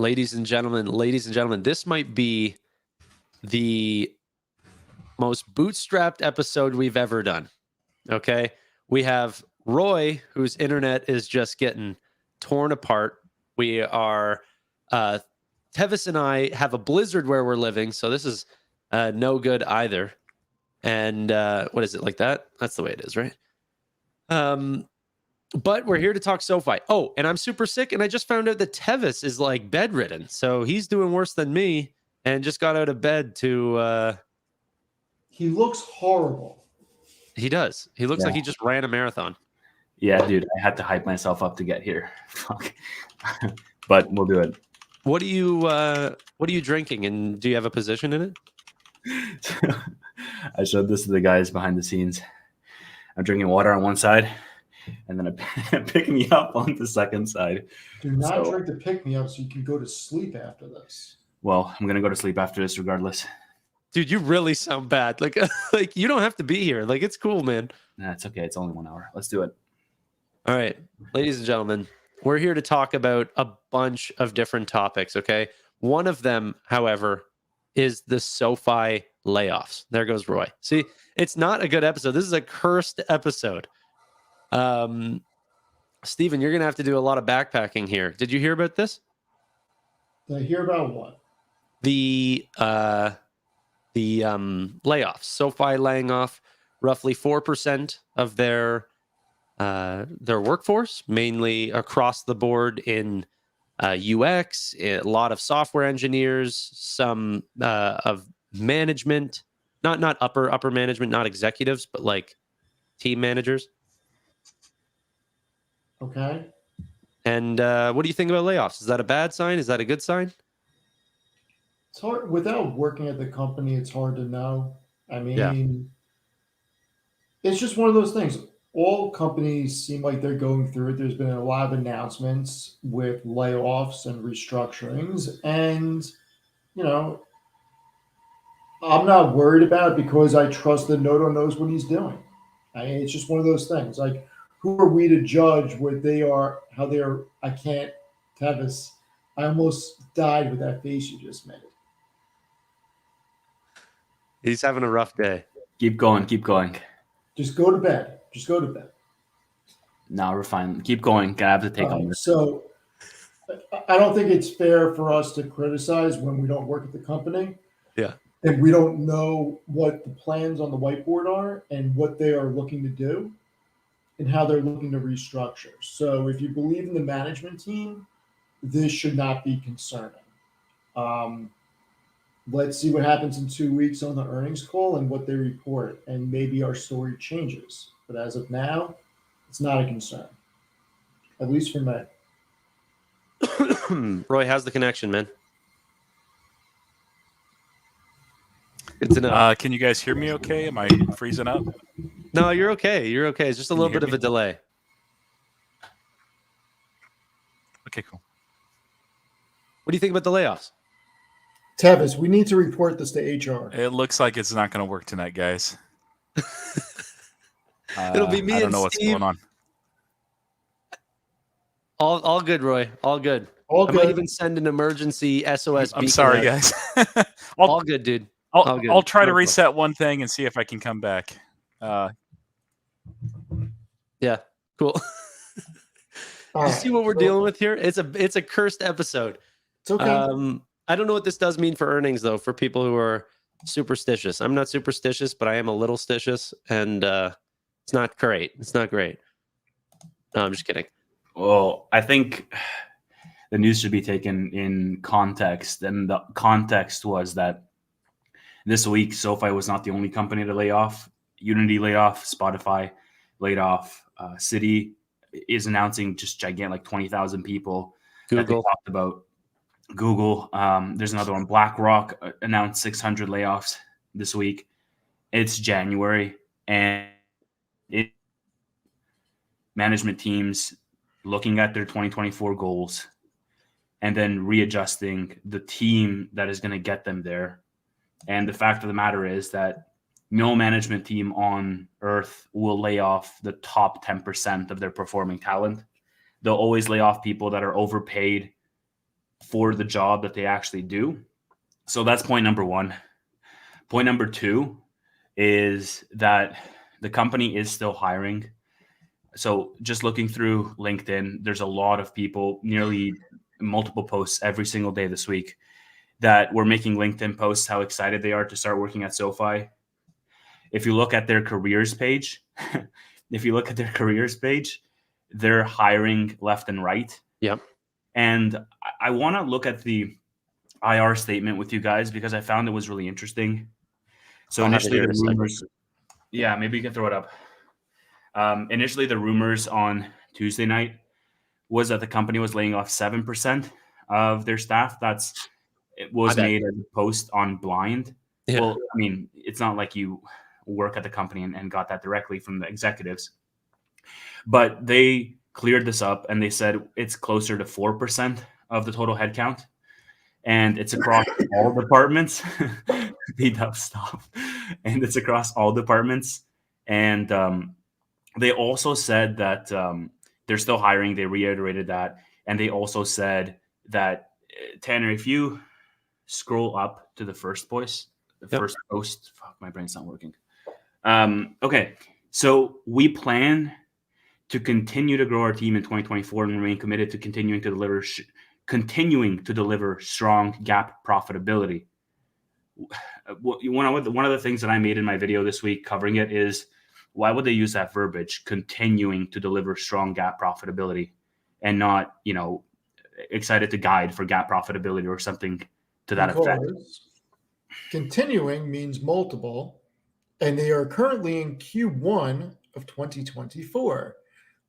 ladies and gentlemen, this might be the most bootstrapped episode we've ever done. Okay. We have Roy, whose internet is just getting torn apart. We are, Tevis and I have a blizzard where we're living. So this is no good either. And what is it, like that? That's the way it is, right? But we're here to talk SoFi. Oh, and I'm super sick. And I just found out that Tevis is like bedridden. So he's doing worse than me and just got out of bed to... He looks horrible. He does. He looks like he just ran a marathon. Yeah, dude. I had to hype myself up to get here. Fuck. But we'll do it. What are you drinking? And do you have a position in it? I showed this to the guys behind the scenes. I'm drinking water on one side, and then I'm picking me up on the second side. Do not drink the pick me up so you can go to sleep after this. Well, I'm gonna go to sleep after this regardless. Dude, you really sound bad. Like you don't have to be here. Like, it's cool, man. Nah, it's okay. It's only 1 hour. Let's do it. All right, ladies and gentlemen, we're here to talk about a bunch of different topics, okay? One of them, however, is the SoFi layoffs. There goes Roy. See, it's not a good episode. This is a cursed episode. Steven, you're going to have to do a lot of backpacking here. Did you hear about this? Did I hear about what? The layoffs. SoFi laying off roughly 4% of their workforce, mainly across the board in UX, a lot of software engineers, some of management, not upper management, not executives, but like team managers. Okay. And what do you think about layoffs? Is that a bad sign? Is that a good sign? It's hard without working at the company. It's hard to know. I mean, It's just one of those things. All companies seem like they're going through it. There's been a lot of announcements with layoffs and restructurings, and I'm not worried about it because I trust that Noto knows what he's doing. I mean, it's just one of those things. Like, who are we to judge what they are, how they are? I can't, Tevis. I almost died with that face you just made. He's having a rough day. Keep going. Keep going. Just go to bed. Just go to bed. No, we're fine. Keep going. I have to take on this. So I don't think it's fair for us to criticize when we don't work at the company. Yeah. And we don't know what the plans on the whiteboard are and what they are looking to do and how they're looking to restructure. So if you believe in the management team, this should not be concerning. Let's see what happens in 2 weeks on the earnings call and what they report, and maybe our story changes. But as of now, it's not a concern, at least for me. Roy, how's the connection, man? Good to know. Can you guys hear me okay? Am I freezing up? No, you're okay. You're okay. It's just a little bit of a delay. Okay, cool. What do you think about the layoffs? Tevis, we need to report this to HR. It looks like it's not going to work tonight, guys. It'll be me and Steve. I don't know what's going on. All good, Roy. All good. All good. I might even send an emergency SOS. I'm sorry, guys. All good, dude. I'll try to reset one thing and see if I can come back. Yeah, cool. You see what we're dealing with here? It's a cursed episode. It's okay. I don't know what this does mean for earnings, though, for people who are superstitious. I'm not superstitious, but I am a little stitious, and it's not great. It's not great. No, I'm just kidding. Well, I think the news should be taken in context, and the context was that this week, SoFi was not the only company to lay off. Unity laid off, Spotify laid off, Citi is announcing just gigantic, like 20,000 people that they talked about. Google, there's another one. BlackRock announced 600 layoffs this week. It's January, and management teams looking at their 2024 goals and then readjusting the team that is going to get them there. And the fact of the matter is that no management team on earth will lay off the top 10% of their performing talent. They'll always lay off people that are overpaid for the job that they actually do. So that's point number one. Point number two is that the company is still hiring. So just looking through LinkedIn, there's a lot of people, nearly multiple posts every single day this week, that were making LinkedIn posts how excited they are to start working at SoFi. If you look at their careers page, they're hiring left and right. Yep. And I want to look at the IR statement with you guys because I found it was really interesting. So I'll have it initially here the in a second. rumors, yeah, maybe you can throw it up. Initially the rumors on Tuesday night was that the company was laying off 7% of their staff. It was made as a post on Blind. Yeah. Well, I mean, it's not like you work at the company and got that directly from the executives. But they cleared this up and they said it's closer to 4% of the total headcount. And it's across all departments. B-Dub, stop. And it's across all departments. And they also said that they're still hiring. They reiterated that. And they also said that, Tanner, if you scroll up to the first post, first post, fuck, my brain's not working. Okay, so we plan to continue to grow our team in 2024 and remain committed to continuing to deliver strong GAAP profitability. One of the things that I made in my video this week covering it is, why would they use that verbiage, continuing to deliver strong GAAP profitability, and not, excited to guide for GAAP profitability or something to that effect? Continuing means multiple, and they are currently in Q1 of 2024,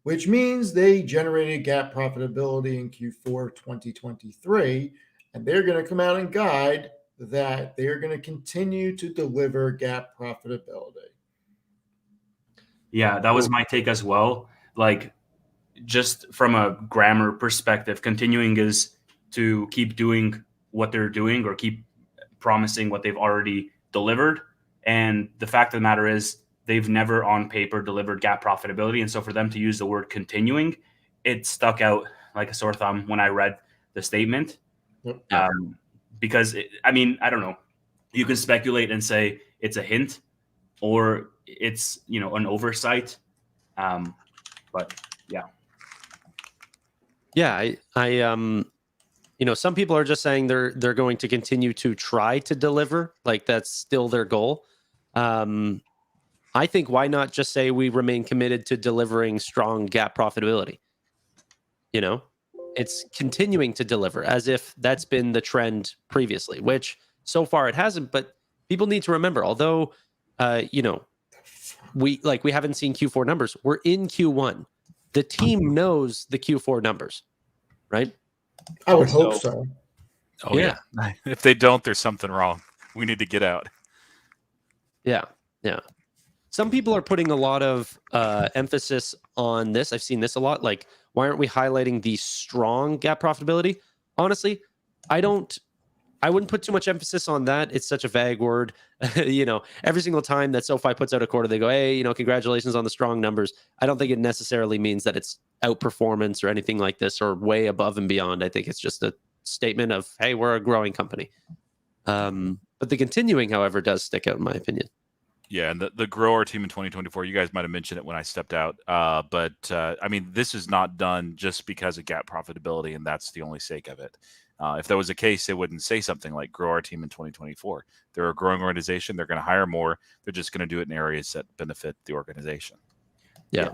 which means they generated GAAP profitability in Q4 2023, and they're going to come out and guide that they are going to continue to deliver GAAP profitability. Yeah, that was my take as well. Like, just from a grammar perspective, continuing is to keep doing what they're doing or keep promising what they've already delivered. And the fact of the matter is, they've never on paper delivered GAAP profitability. And so for them to use the word continuing, it stuck out like a sore thumb when I read the statement. Yep. Because, I don't know. You can speculate and say it's a hint or it's, an oversight. But yeah. Yeah, I some people are just saying they're going to continue to try to deliver, like that's still their goal. I think, why not just say we remain committed to delivering strong GAAP profitability? It's continuing to deliver as if that's been the trend previously, which so far it hasn't. But people need to remember, although we haven't seen Q4 numbers, we're in Q1. The team knows the Q4 numbers, right? I would hope so. Oh yeah. If they don't, there's something wrong. We need to get out. Yeah. Some people are putting a lot of emphasis on this. I've seen this a lot. Like, why aren't we highlighting the strong GAAP profitability? Honestly, I wouldn't put too much emphasis on that. It's such a vague word. Every single time that SoFi puts out a quarter, they go, hey, congratulations on the strong numbers. I don't think it necessarily means that it's outperformance or anything like this or way above and beyond. I think it's just a statement of, hey, we're a growing company. But the continuing, however, does stick out in my opinion. Yeah, and the grower team in 2024, you guys might have mentioned it when I stepped out. But this is not done just because of GAAP profitability, and that's the only sake of it. If that was the case, it wouldn't say something like grow our team in 2024. They're a growing organization. They're going to hire more. They're just going to do it in areas that benefit the organization. Yeah.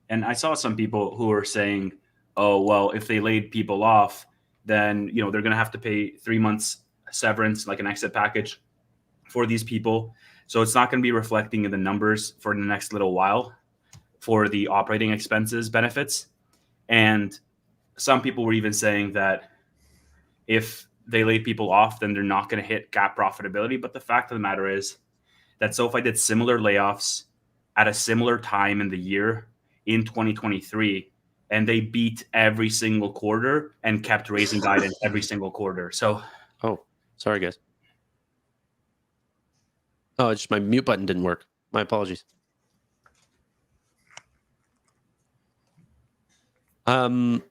And I saw some people who were saying, oh, well, if they laid people off, then, they're going to have to pay 3 months severance, like an exit package for these people. So it's not going to be reflecting in the numbers for the next little while for the operating expenses benefits. And some people were even saying that if they laid people off, then they're not going to hit GAAP profitability. But the fact of the matter is that SoFi did similar layoffs at a similar time in the year in 2023, and they beat every single quarter and kept raising guidance every single quarter. So, sorry, guys. Oh, it's just my mute button didn't work. My apologies. So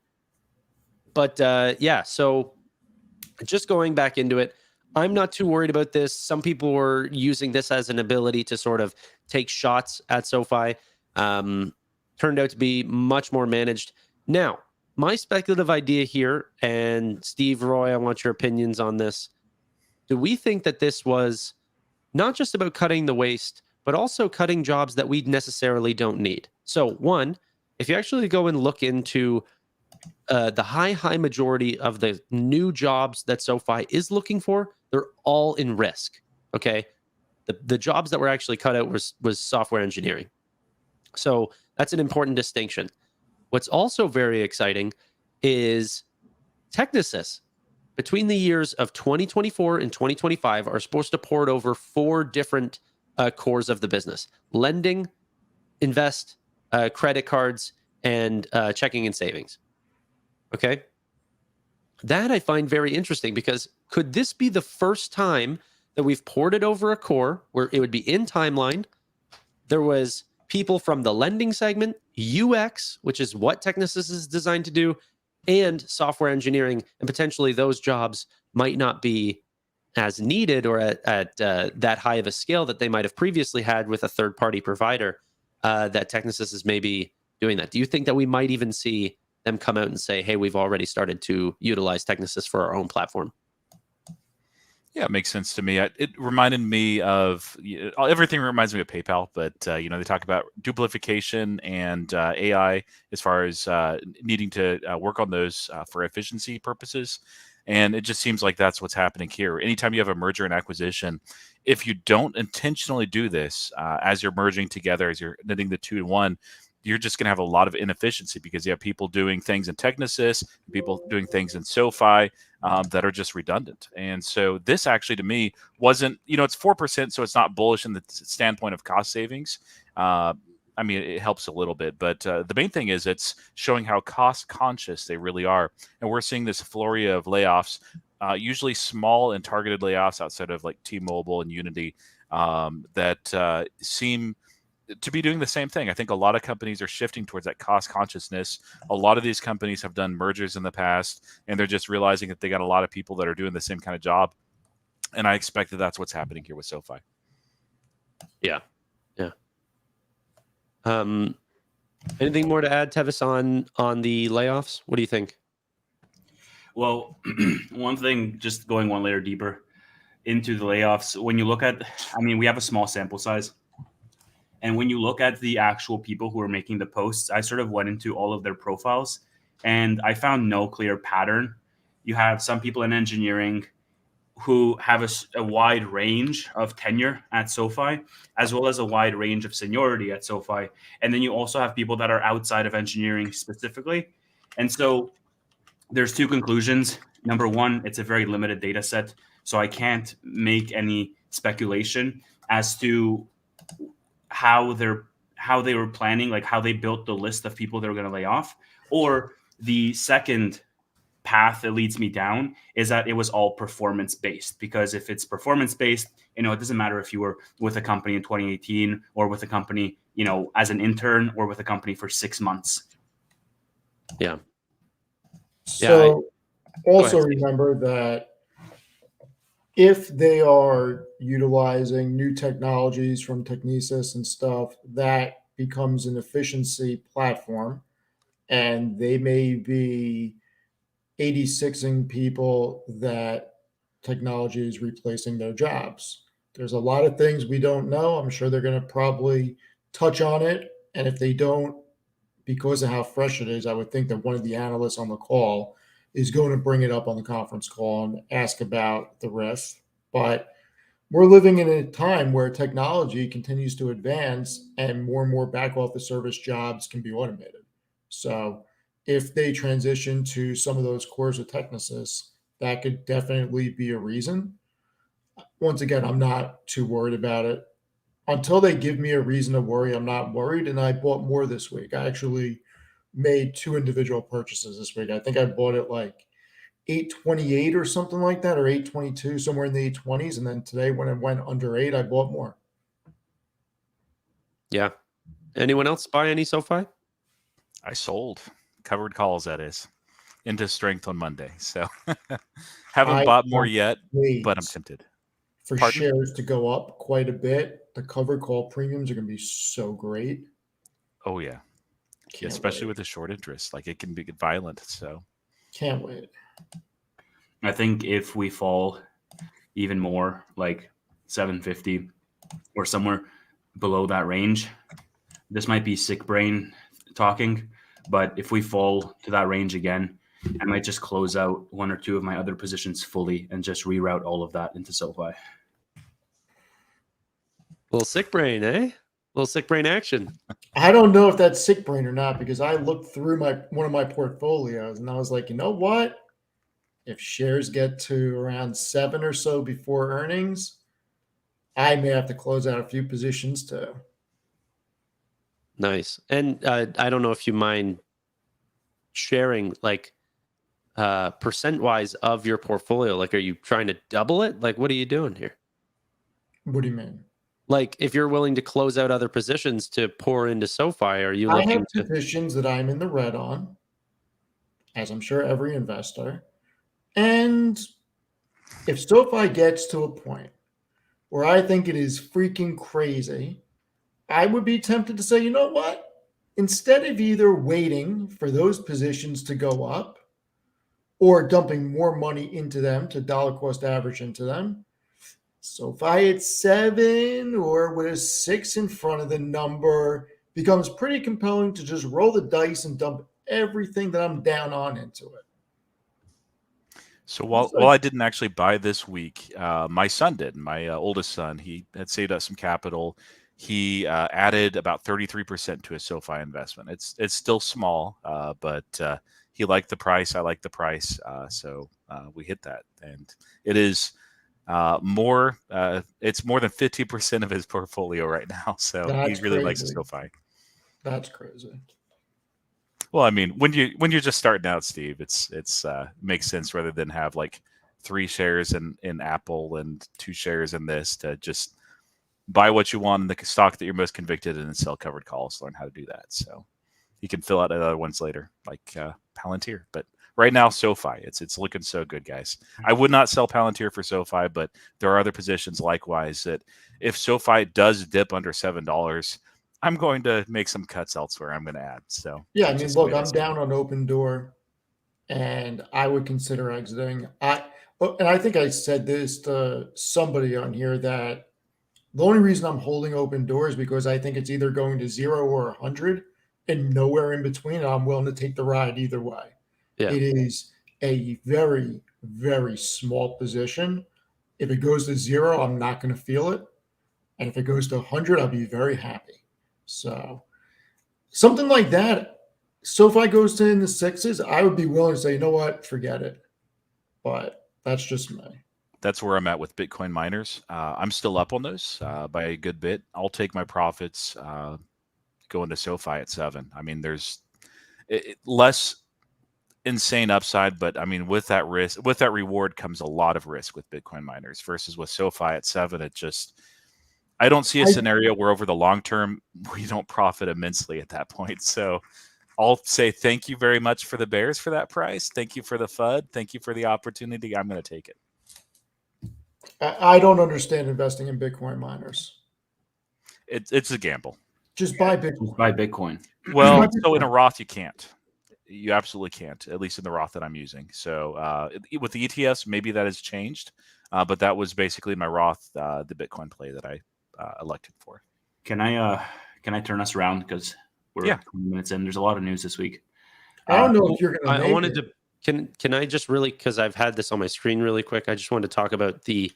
just going back into it, I'm not too worried about this. Some people were using this as an ability to sort of take shots at SoFi. Turned out to be much more managed. Now, my speculative idea here, and Steve, Roy, I want your opinions on this. Do we think that this was not just about cutting the waste, but also cutting jobs that we necessarily don't need? So, one, if you actually go and look into the high majority of the new jobs that SoFi is looking for, they're all in risk. Okay, the jobs that were actually cut out was software engineering. So that's an important distinction. What's also very exciting is Technisys. Between the years of 2024 and 2025 are supposed to port over 4 different cores of the business: lending, invest, credit cards, and checking and savings. Okay. That I find very interesting, because could this be the first time that we've ported over a core where it would be in timeline? There was people from the lending segment, UX, which is what Technisys is designed to do, and software engineering, and potentially those jobs might not be as needed or at that high of a scale that they might have previously had with a third-party provider. That Technisys is maybe doing that. Do you think that we might even see them come out and say, hey, we've already started to utilize Technisys for our own platform? Yeah, it makes sense to me. It reminded me of everything reminds me of PayPal, but they talk about duplication and AI as far as needing to work on those for efficiency purposes. And it just seems like that's what's happening here. Anytime you have a merger and acquisition, if you don't intentionally do this as you're merging together, as you're knitting the two to one, you're just going to have a lot of inefficiency, because you have people doing things in Technisys, people doing things in SoFi that are just redundant. And so this actually, to me, wasn't, it's 4%, so it's not bullish in the standpoint of cost savings. I mean, it helps a little bit, but the main thing is it's showing how cost conscious they really are. And we're seeing this flurry of layoffs, usually small and targeted layoffs outside of like T-Mobile and Unity, that seem to be doing the same thing. I think a lot of companies are shifting towards that cost consciousness. A lot of these companies have done mergers in the past, and they're just realizing that they got a lot of people that are doing the same kind of job. And I expect that that's what's happening here with SoFi. Yeah. Anything more to add, Tevis, on the layoffs? What do you think? Well, one thing, just going one layer deeper into the layoffs, when you look at, we have a small sample size. And when you look at the actual people who are making the posts, I sort of went into all of their profiles, and I found no clear pattern. You have some people in engineering who have a wide range of tenure at SoFi, as well as a wide range of seniority at SoFi. And then you also have people that are outside of engineering specifically. And so there's 2 conclusions. Number one, it's a very limited data set, so I can't make any speculation as to how they were planning, like how they built the list of people they were going to lay off. Or the second path that leads me down is that it was all performance based, because if it's performance based, it doesn't matter if you were with a company in 2018 or with a company, as an intern, or with a company for 6 months. Yeah. So also remember that if they are utilizing new technologies from Technisys and stuff, that becomes an efficiency platform, and they may be 86ing people that technology is replacing their jobs. There's a lot of things we don't know. I'm sure they're going to probably touch on it. And if they don't, because of how fresh it is, I would think that one of the analysts on the call is going to bring it up on the conference call and ask about the risk. But we're living in a time where technology continues to advance and more back office service jobs can be automated. So if they transition to some of those cores of Technisys, that could definitely be a reason. Once again, I'm not too worried about it. Until they give me a reason to worry, I'm not worried. And I bought more this week. I actually made 2 individual purchases this week. I think I bought it like 828 or something like that, or 822, somewhere in the 820s. And then today, when it went under 8, I bought more. Yeah. Anyone else buy any SoFi? I sold. Covered calls, that is. into strength on Monday. So haven't I bought more can't yet, wait but I'm tempted. for Pardon? shares to go up quite a bit. The cover call premiums are going to be so great. Oh yeah, Can't especially wait. with the short interest, like it can be violent. So Can't wait. I think if we fall even more, like 750 or somewhere below that range, this might be sick brain talking, but if we fall to that range again, I might just close out one or two of my other positions fully and just reroute all of that into SoFi. Little sick brain, eh? Little sick brain action. I don't know if that's sick brain or not because I looked through one of my portfolios and I was like, you know what? If shares get to around 7 or so before earnings, I may have to close out a few positions too. Nice. And I don't know if you mind sharing like percent wise of your portfolio. Like, are you trying to double it? Like, what are you doing here? What do you mean? Like, if you're willing to close out other positions to pour into SoFi, are you I have looking to? positions that I'm in the red on, as I'm sure every investor. And if SoFi gets to a point where I think it is freaking crazy, I would be tempted to say, you know what? Instead of either waiting for those positions to go up or dumping more money into them to dollar cost average into them, SoFi at 7 or with a 6 in front of the number becomes pretty compelling to just roll the dice and dump everything that I'm down on into it. So while I didn't actually buy this week, my son did. My oldest son, he had saved up some capital. He added about 33% to his SoFi investment. It's still small, but he liked the price. I like the price, so we hit that, and it is more. It's more than 50% of his portfolio right now. So he That's really likes crazy. SoFi. That's crazy. Well, I mean, when you're just starting out, Steve, it's makes sense rather than have like 3 shares in Apple and 2 shares in this to just buy what you want in the stock that you're most convicted in and sell covered calls. Learn how to do that, so you can fill out other ones later, like Palantir. But right now, SoFi, it's looking so good, guys. I would not sell Palantir for SoFi, but there are other positions likewise that if SoFi does dip under $7. I'm going to make some cuts elsewhere. I'm going to add. So Yeah, I that's mean, just the look, way it I'm is. down on Open Door and I would consider exiting. And I think I said this to somebody on here that the only reason I'm holding Open Door is because I think it's either going to 0 or 100 and nowhere in between. And I'm willing to take the ride either way. Yeah. It is a very, very small position. If it goes to 0, I'm not going to feel it. And if it goes to 100, I'll be very happy. So something like that. SoFi goes to in the 6s, I would be willing to say, you know what, forget it. But that's just me. That's where I'm at with Bitcoin miners. I'm still up on those by a good bit. I'll take my profits going to SoFi at 7. I mean, there's less insane upside, but I mean, with that risk, with that reward comes a lot of risk with Bitcoin miners versus with SoFi at 7. It just, I don't see a scenario where over the long term we don't profit immensely at that point. So I'll say thank you very much for the bears for that price. Thank you for the FUD. Thank you for the opportunity. I'm going to take it. I don't understand investing in Bitcoin miners. It's a gamble. Just buy Bitcoin. Buy Bitcoin. Well, so in a Roth you can't. You absolutely can't, at least in the Roth that I'm using. So with the ETFs, maybe that has changed, but that was basically my Roth, the Bitcoin play that I elected for. Can I turn us around because we're 20 minutes in? There's a lot of news this week. I don't know if you're going to. I wanted to. Can I just really, because I've had this on my screen really quick. I just wanted to talk about the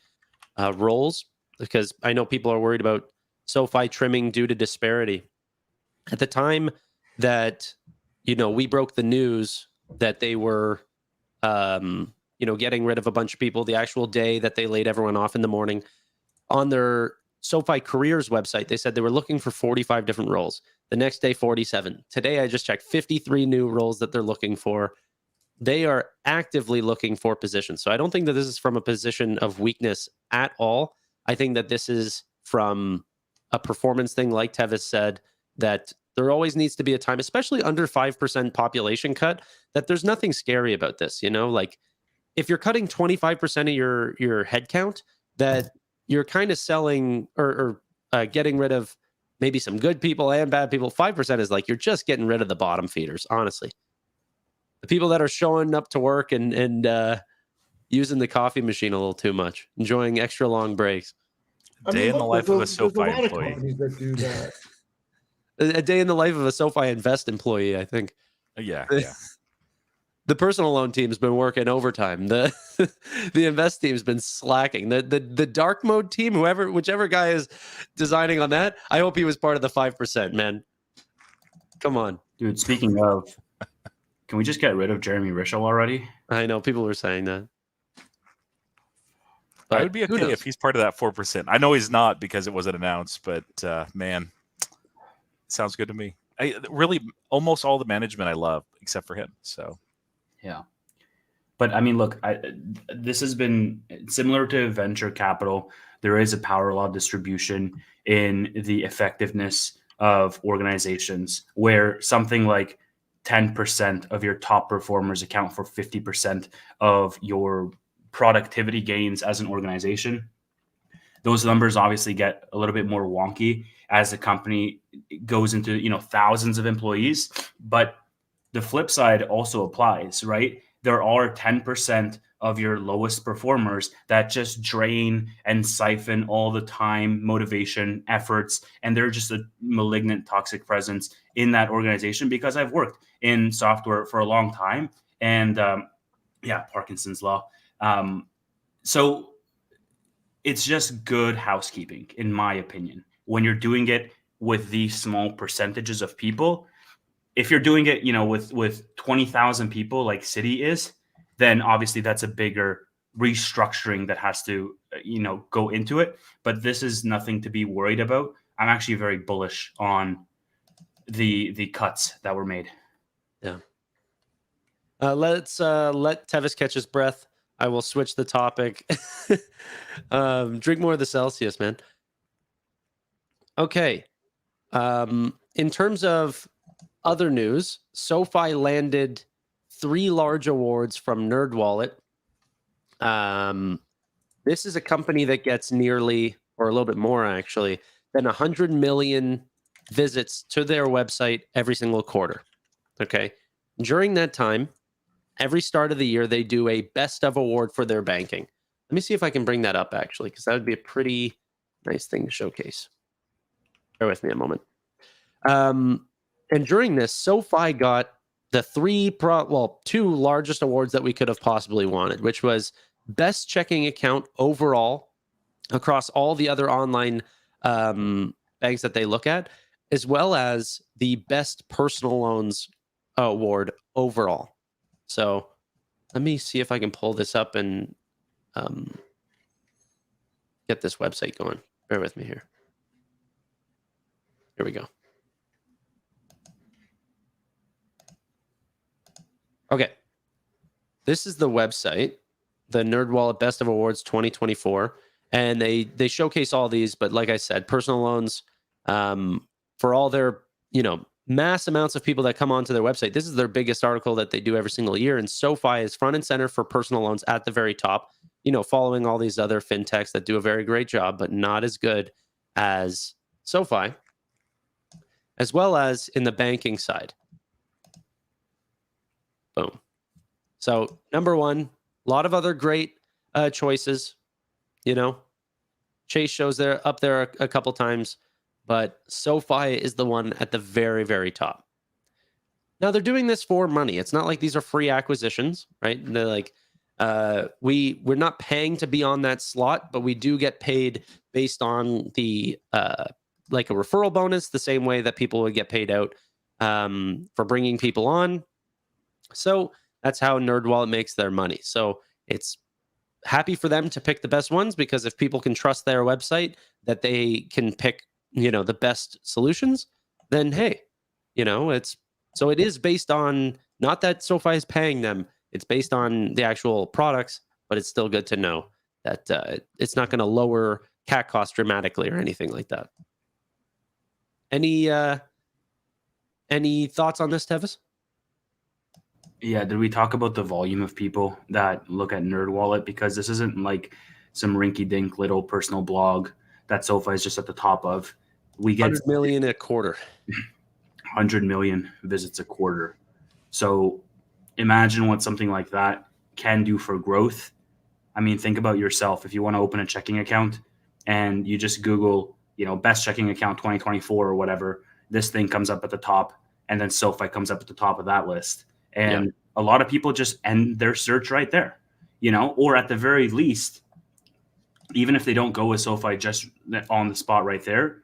roles because I know people are worried about SoFi trimming due to disparity. At the time that we broke the news that they were, getting rid of a bunch of people, the actual day that they laid everyone off in the morning, on their SoFi careers website, they said they were looking for 45 different roles. The next day, 47. Today, I just checked 53 new roles that they're looking for. They are actively looking for positions. So I don't think that this is from a position of weakness at all. I think that this is from a performance thing, like Tevis said, that There always needs to be a time, especially under 5% population cut, that there's nothing scary about this. Like if you're cutting 25% of your headcount, that you're kind of selling or getting rid of maybe some good people and bad people. 5% is like you're just getting rid of the bottom feeders, honestly. The people that are showing up to work and using the coffee machine a little too much, enjoying extra long breaks. Day in the life of a there's SoFi a lot employee. of companies that do that. A day in the life of a SoFi Invest employee, I think. Yeah. The personal loan team's been working overtime. The the invest team's been slacking. The dark mode team, whichever guy is designing on that, I hope he was part of the 5%, man. Come on. Dude, speaking of, can we just get rid of Jeremy Rischel already? I know people were saying that. I would be who okay knows? if he's part of that 4%. I know he's not because it wasn't announced, but man, sounds good to me. Really, almost all the management I love, except for him. So, yeah. But I mean, look, this has been similar to venture capital. There is a power law distribution in the effectiveness of organizations where something like 10% of your top performers account for 50% of your productivity gains as an organization. Those numbers obviously get a little bit more wonky as the company goes into, thousands of employees. But the flip side also applies, right? There are 10% of your lowest performers that just drain and siphon all the time, motivation, efforts, and they're just a malignant, toxic presence in that organization because I've worked in software for a long time. And Parkinson's law. So it's just good housekeeping, in my opinion, when you're doing it with these small percentages of people. If you're doing it, with 20,000 people like Citi is, then obviously that's a bigger restructuring that has to, go into it. But this is nothing to be worried about. I'm actually very bullish on the cuts that were made. Yeah. Let's let Tevis catch his breath. I will switch the topic. Drink more of the Celsius, man. Okay. In terms of other news, SoFi landed 3 large awards from NerdWallet. This is a company that gets nearly, or a little bit more actually, than 100 million visits to their website every single quarter. Okay. During that time, every start of the year, they do a best of award for their banking. Let me see if I can bring that up actually, because that would be a pretty nice thing to showcase. Bear with me a moment. And during this, SoFi got the 2 largest awards that we could have possibly wanted, which was best checking account overall across all the other online banks that they look at, as well as the best personal loans award overall. So let me see if I can pull this up and get this website going. Bear with me here. Here we go. Okay. This is the website, the NerdWallet Best of Awards 2024. And they showcase all these, but like I said, personal loans, for all their, mass amounts of people that come onto their website. This is their biggest article that they do every single year. And SoFi is front and center for personal loans at the very top, following all these other fintechs that do a very great job, but not as good as SoFi, as well as in the banking side. Boom. So number 1, a lot of other great choices. Chase shows there up there a couple times, but SoFi is the one at the very, very top. Now they're doing this for money. It's not like these are free acquisitions, right? And they're like, we're not paying to be on that slot, but we do get paid based on the like a referral bonus, the same way that people would get paid out for bringing people on. So that's how NerdWallet makes their money. So it's happy for them to pick the best ones, because if people can trust their website that they can pick, the best solutions, then hey, it is based on, not that SoFi is paying them, it's based on the actual products, but it's still good to know that it's not going to lower CAC costs dramatically or anything like that. Any Any thoughts on this, Tevis? Yeah, did we talk about the volume of people that look at NerdWallet? Because this isn't like some rinky-dink little personal blog that SoFi is just at the top of. We get 100 million a quarter. 100 million visits a quarter. So imagine what something like that can do for growth. I mean, think about yourself. If you want to open a checking account and you just Google, best checking account 2024 or whatever, this thing comes up at the top, and then SoFi comes up at the top of that list. And a lot of people just end their search right there, or at the very least, even if they don't go with SoFi just on the spot right there,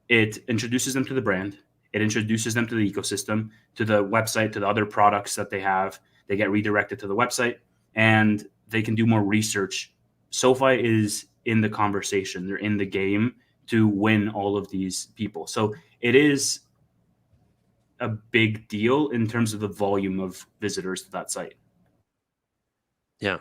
it introduces them to the brand. It introduces them to the ecosystem, to the website, to the other products that they have. They get redirected to the website and they can do more research. SoFi is in the conversation. They're in the game to win all of these people. So it is a big deal in terms of the volume of visitors to that site. Yeah.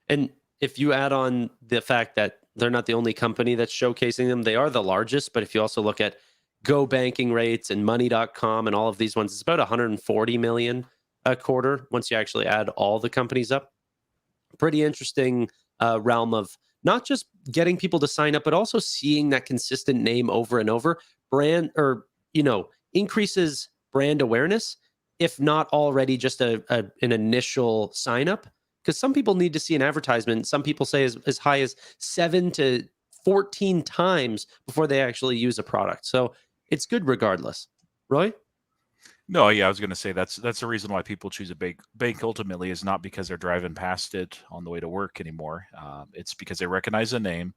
And if you add on the fact that they're not the only company that's showcasing them, they are the largest. But if you also look at Go banking rates and money.com and all of these ones, it's about 140 million a quarter once you actually add all the companies up. Pretty interesting realm of not just getting people to sign up, but also seeing that consistent name over and over. Brand or, increases brand awareness, if not already just an initial sign up. Because some people need to see an advertisement. Some people say as high as 7 to 14 times before they actually use a product. So it's good regardless. Roy? No, yeah, I was going to say that's the reason why people choose a bank ultimately is not because they're driving past it on the way to work anymore. It's because they recognize the name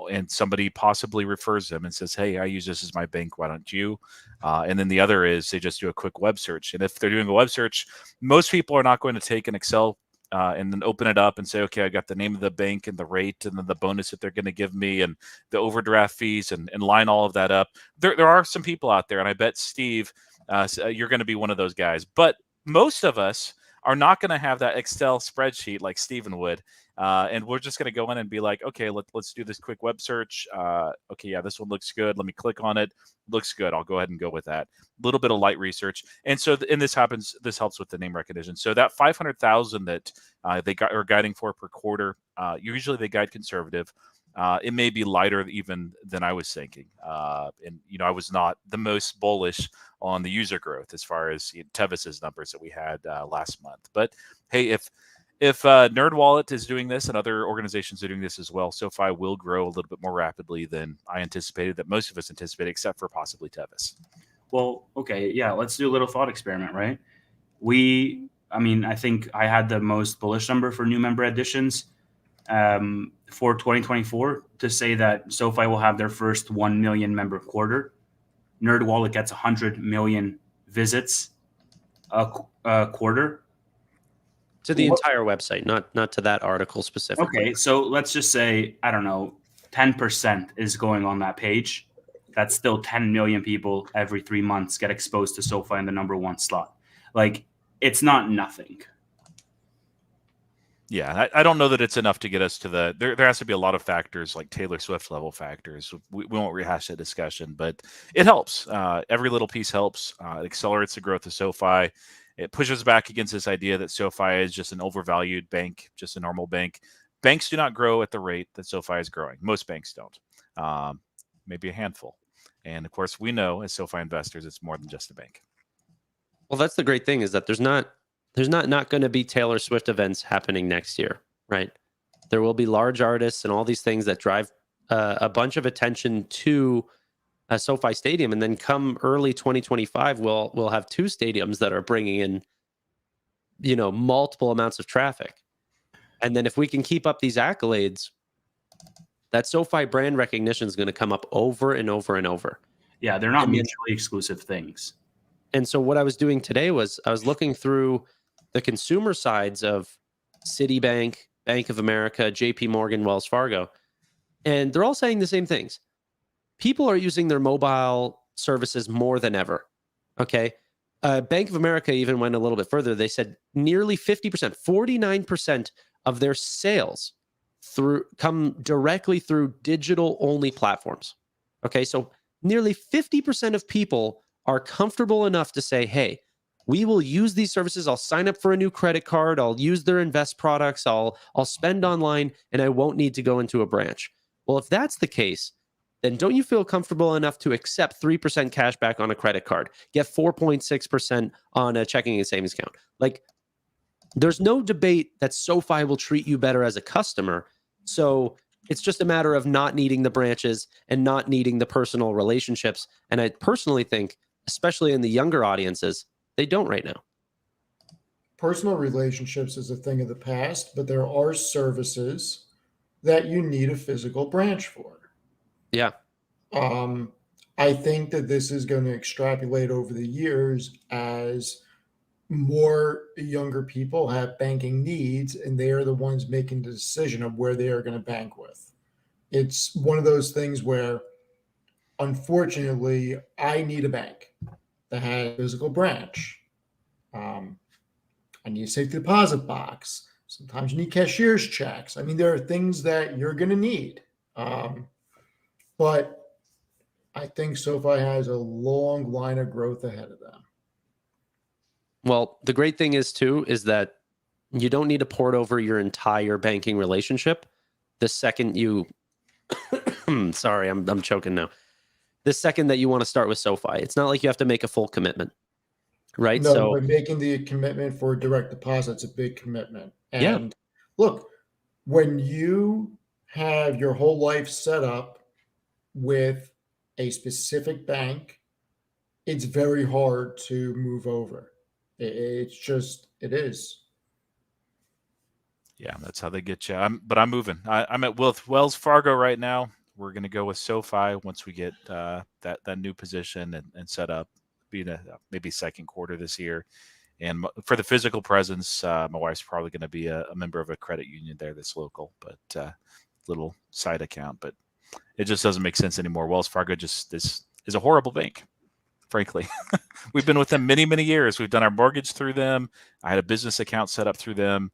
and somebody possibly refers them and says, hey, I use this as my bank. Why don't you? And then the other is they just do a quick web search. And if they're doing a web search, most people are not going to take an Excel and then open it up and say, okay, I got the name of the bank and the rate and then the bonus that they're going to give me and the overdraft fees and line all of that up. There are some people out there, and I bet Steve, you're going to be one of those guys. But most of us are not going to have that Excel spreadsheet like Steven would. And we're just going to go in and be like, okay, let's do this quick web search. Okay, yeah, this one looks good. Let me click on it. Looks good. I'll go ahead and go with that. A little bit of light research. And so, and this helps with the name recognition. So that 500,000 that they are guiding for per quarter, usually they guide conservative. It may be lighter even than I was thinking. And, I was not the most bullish on the user growth as far as Tevis's numbers that we had last month. But hey, if NerdWallet is doing this and other organizations are doing this as well, SoFi will grow a little bit more rapidly than I anticipated, that most of us anticipated, except for possibly Tevis. Well, okay, yeah, let's do a little thought experiment, right? I think I had the most bullish number for new member additions for 2024 to say that SoFi will have their first 1 million member quarter. NerdWallet gets 100 million visits a quarter. To the entire website, not to that article specifically. Okay, so let's just say, I don't know, 10% is going on that page. That's still 10 million people every 3 months get exposed to SoFi in the number one slot. Like, it's not nothing. Yeah, I don't know that it's enough to get us to there has to be a lot of factors, like Taylor Swift level factors. We won't rehash that discussion, but it helps. Every little piece helps. It accelerates the growth of SoFi. It pushes back against this idea that SoFi is just an overvalued bank, just a normal bank. Banks do not grow at the rate that SoFi is growing. Most banks don't. Maybe a handful. And of course, we know as SoFi investors, it's more than just a bank. Well, that's the great thing is that there's not going to be Taylor Swift events happening next year, right? There will be large artists and all these things that drive a bunch of attention to SoFi Stadium, and then come early 2025, we'll have 2 stadiums that are bringing in, multiple amounts of traffic. And then if we can keep up these accolades, that SoFi brand recognition is going to come up over and over and over. Yeah, they're not mutually exclusive things. And so what I was doing today was I was looking through the consumer sides of Citibank, Bank of America, JP Morgan, Wells Fargo, and they're all saying the same things. People are using their mobile services more than ever. Okay. Bank of America even went a little bit further. They said nearly 50%, 49% of their sales come directly through digital only platforms. Okay. So nearly 50% of people are comfortable enough to say, hey, we will use these services. I'll sign up for a new credit card. I'll use their invest products. I'll spend online, and I won't need to go into a branch. Well, if that's the case, then don't you feel comfortable enough to accept 3% cash back on a credit card, get 4.6% on a checking and savings account? Like, there's no debate that SoFi will treat you better as a customer. So it's just a matter of not needing the branches and not needing the personal relationships. And I personally think, especially in the younger audiences, they don't right now. Personal relationships is a thing of the past, but there are services that you need a physical branch for. Yeah. I think that this is going to extrapolate over the years as more younger people have banking needs, and they are the ones making the decision of where they are going to bank with. It's one of those things where, unfortunately, I need a bank that has a physical branch. I need a safety deposit box. Sometimes you need cashier's checks. I mean, there are things that you're going to need. But I think SoFi has a long line of growth ahead of them. Well, the great thing is that you don't need to port over your entire banking relationship. The second you, sorry, I'm choking now. The second that you want to start with SoFi, it's not like you have to make a full commitment, right? No, So but making the commitment for direct deposit's a big commitment. Yeah. And look, when you have your whole life set up with a specific bank, it's very hard to move over. It's just, it is. Yeah, that's how they get you. But I'm moving. I'm at Wells Fargo right now. We're going to go with SoFi once we get that new position and set up, being maybe second quarter this year. And for the physical presence, my wife's probably going to be a member of a credit union there that's local, but little side account. But it just doesn't make sense anymore. Wells Fargo just is a horrible bank, frankly. We've been with them many, many years. We've done our mortgage through them. I had a business account set up through them.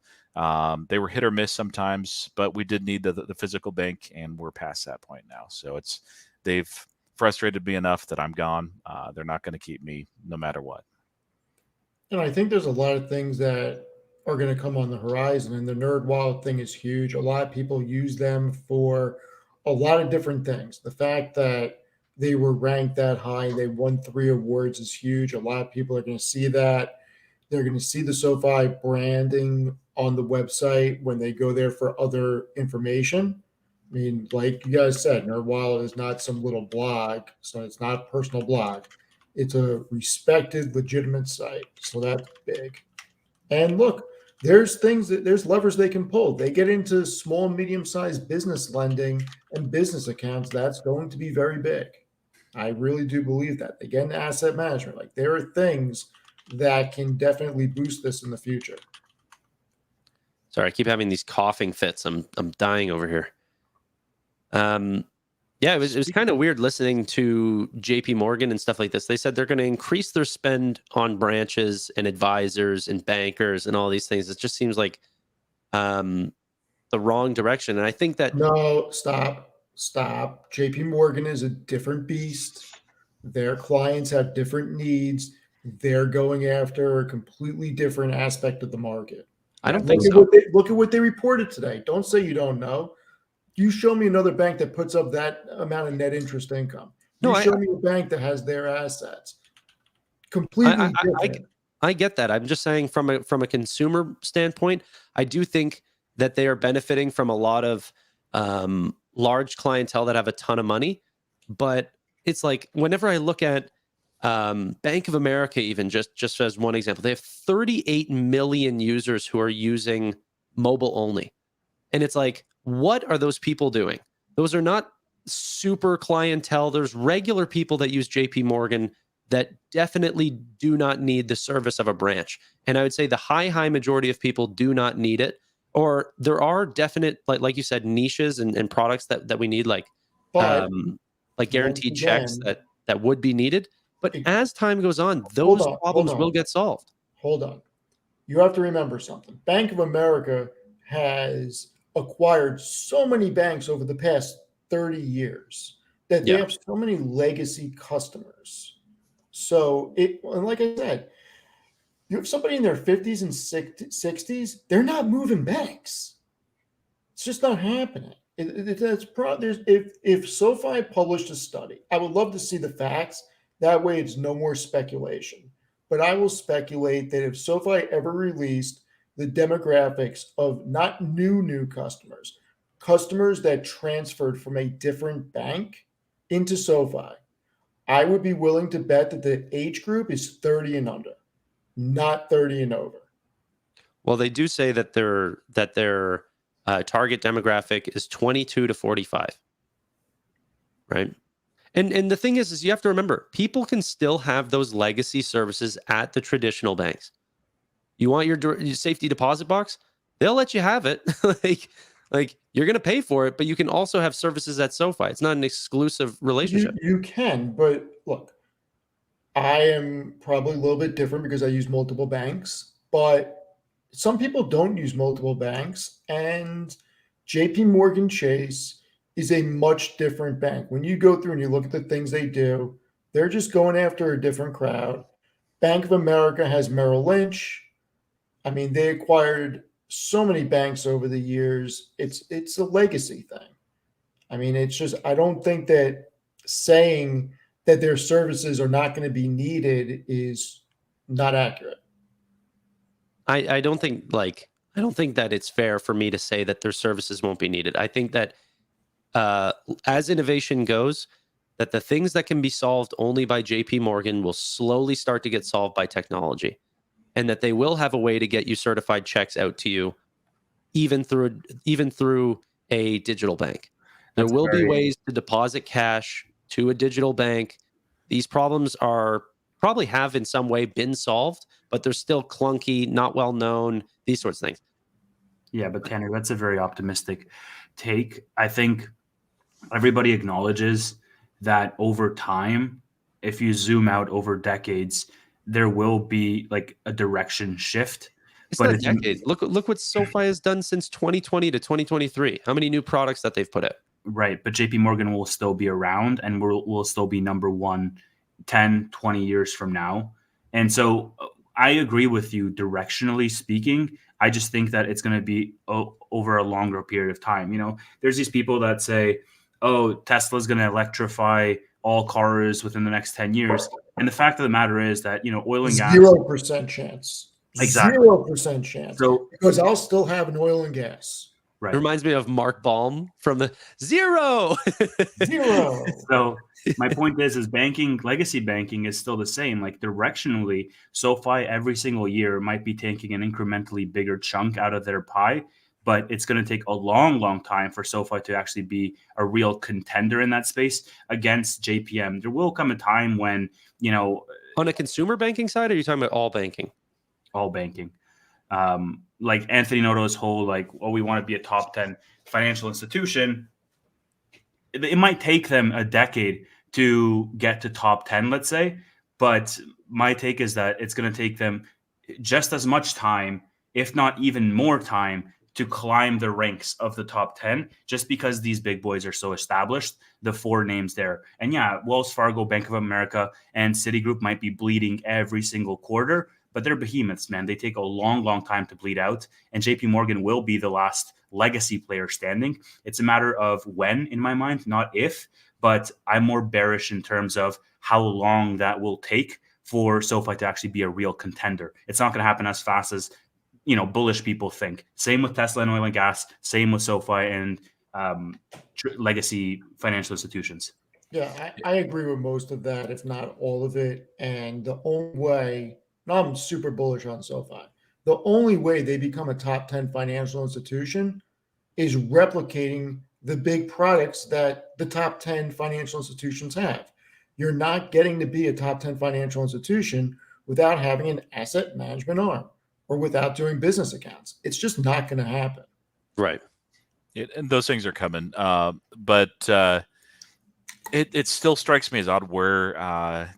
They were hit or miss sometimes, but we did need the physical bank, and we're past that point now. So they've frustrated me enough that I'm gone. They're not going to keep me no matter what. And I think there's a lot of things that are going to come on the horizon, and the Nerd Wallet thing is huge. A lot of people use them for a lot of different things. The fact that they were ranked that high, they won 3 awards is huge. A lot of people are going to see that. They're going to see the SoFi branding on the website when they go there for other information. I mean, like you guys said, Nerd Wallet is not some little blog, so it's not a personal blog. It's a respected, legitimate site. So that's big. And look, there's levers they can pull. They get into small, medium-sized business lending and business accounts. That's going to be very big. I really do believe that. They get into asset management. Like, there are things that can definitely boost this in the future. Sorry, I keep having these coughing fits. I'm dying over here. Yeah, it was kind of weird listening to JP Morgan and stuff like this. They said they're going to increase their spend on branches and advisors and bankers and all these things. It just seems like the wrong direction. And I think that No, stop. JP Morgan is a different beast. Their clients have different needs. They're going after a completely different aspect of the market. I don't think so. Look at what they reported today. Don't say you don't know. You show me another bank that puts up that amount of net interest income. You show me a bank that has their assets. Completely different. I get that. I'm just saying from a consumer standpoint, I do think that they are benefiting from a lot of large clientele that have a ton of money. But it's like whenever I look at Bank of America, even just as one example, they have 38 million users who are using mobile only. And it's like, what are those people doing? Those are not super clientele. There's regular people that use JP Morgan that definitely do not need the service of a branch. And I would say the high majority of people do not need it. Or there are definite, like you said, niches and products that we need, like guaranteed checks that would be needed. But as time goes on, those problems will get solved. Hold on. You have to remember something. Bank of America has acquired so many banks over the past 30 years that they have so many legacy customers So and like I said, you have somebody in their 50s and 60s, they're not moving banks. It's just not happening. If SoFi published a study, I would love to see the facts. That way, it's no more speculation. But I will speculate that if SoFi ever released the demographics of not new customers, customers that transferred from a different bank into SoFi, I would be willing to bet that the age group is 30 and under, not 30 and over. Well, they do say that their target demographic is 22 to 45, right? And the thing is you have to remember, people can still have those legacy services at the traditional banks. You want your safety deposit box? They'll let you have it. like you're going to pay for it, but you can also have services at SoFi. It's not an exclusive relationship. You can, but look, I am probably a little bit different because I use multiple banks, but some people don't use multiple banks, and JP Morgan Chase is a much different bank. When you go through and you look at the things they do, they're just going after a different crowd. Bank of America has Merrill Lynch. I mean, they acquired so many banks over the years. It's a legacy thing. I mean, it's just I don't think that saying that their services are not going to be needed is not accurate. I don't think that it's fair for me to say that their services won't be needed. I think that as innovation goes, that the things that can be solved only by JP Morgan will slowly start to get solved by technology, and that they will have a way to get you certified checks out to you even through a digital bank. There will be ways to deposit cash to a digital bank. These problems probably have in some way been solved, but they're still clunky, not well known, these sorts of things. Yeah, but Tanner, that's a very optimistic take. I think everybody acknowledges that over time, if you zoom out over decades, there will be like a direction shift. It's not decades. Look what SoFi has done since 2020 to 2023. How many new products that they've put out? Right, but JP Morgan will still be around, and will still be number one 10, 20 years from now. And so I agree with you directionally speaking. I just think that it's going to be over a longer period of time. You know, there's these people that say, oh, Tesla's going to electrify all cars within the next 10 years. And the fact of the matter is that, you know, oil and gas. 0% chance. Exactly. 0% chance. So, because I'll still have an oil and gas. Right. It reminds me of Mark Baum from the zero. So my point is legacy banking is still the same. Like directionally, SoFi every single year might be taking an incrementally bigger chunk out of their pie, but it's going to take a long, long time for SoFi to actually be a real contender in that space against JPM. There will come a time when, you know, on a consumer banking side, or are you talking about all banking? All banking. Like Anthony Noto's whole, like, oh, we want to be a top 10 financial institution. It might take them a decade to get to top 10, let's say. But my take is that it's going to take them just as much time, if not even more time, to climb the ranks of the top 10, just because these big boys are so established, the four names there. And yeah, Wells Fargo, Bank of America, and Citigroup might be bleeding every single quarter, but they're behemoths, man. They take a long, long time to bleed out. And JP Morgan will be the last legacy player standing. It's a matter of when, in my mind, not if, but I'm more bearish in terms of how long that will take for SoFi to actually be a real contender. It's not going to happen as fast as, you know, bullish people think. Same with Tesla and oil and gas, same with SoFi and legacy financial institutions. Yeah, I agree with most of that, if not all of it. And the only way, I'm super bullish on SoFi. The only way they become a top 10 financial institution is replicating the big products that the top 10 financial institutions have. You're not getting to be a top 10 financial institution without having an asset management arm or without doing business accounts. It's just not going to happen. Right. And those things are coming. But it still strikes me as odd where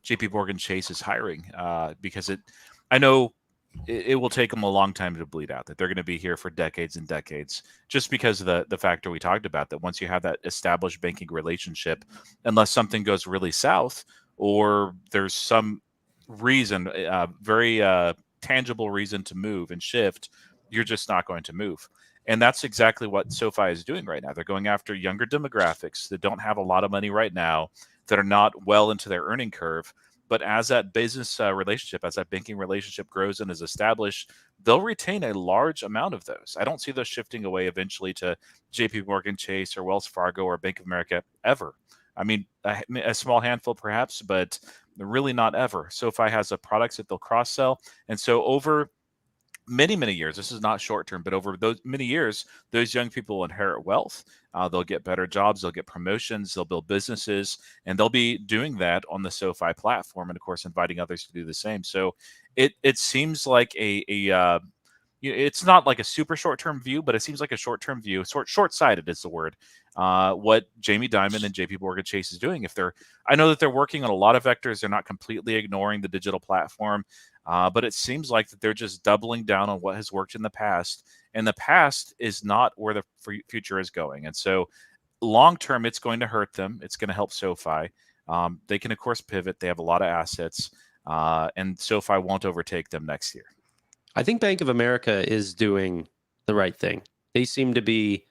JP Morgan Chase is hiring because I know it will take them a long time to bleed out, that they're going to be here for decades and decades, just because of the factor we talked about, that once you have that established banking relationship, unless something goes really south, or there's some reason, very tangible reason to move and shift, you're just not going to move. And that's exactly what SoFi is doing right now. They're going after younger demographics that don't have a lot of money right now, that are not well into their earning curve. But as that business relationship, as that banking relationship grows and is established, they'll retain a large amount of those. I don't see those shifting away eventually to JP Morgan Chase or Wells Fargo or Bank of America ever. I mean, a small handful perhaps, but really not ever. SoFi has a products that they'll cross sell. And so over many, many years, this is not short term, but over those many years, those young people will inherit wealth. They'll get better jobs, they'll get promotions, they'll build businesses, and they'll be doing that on the SoFi platform, and of course, inviting others to do the same. So it seems like it's not like a super short term view, but it seems like a short term view. Short sighted is the word. What Jamie Dimon and JP Morgan Chase is doing. I know that they're working on a lot of vectors. They're not completely ignoring the digital platform, but it seems like that they're just doubling down on what has worked in the past. And the past is not where the future is going. And so, long term, it's going to hurt them. It's going to help SoFi. They can, of course, pivot. They have a lot of assets, and SoFi won't overtake them next year. I think Bank of America is doing the right thing. They seem to be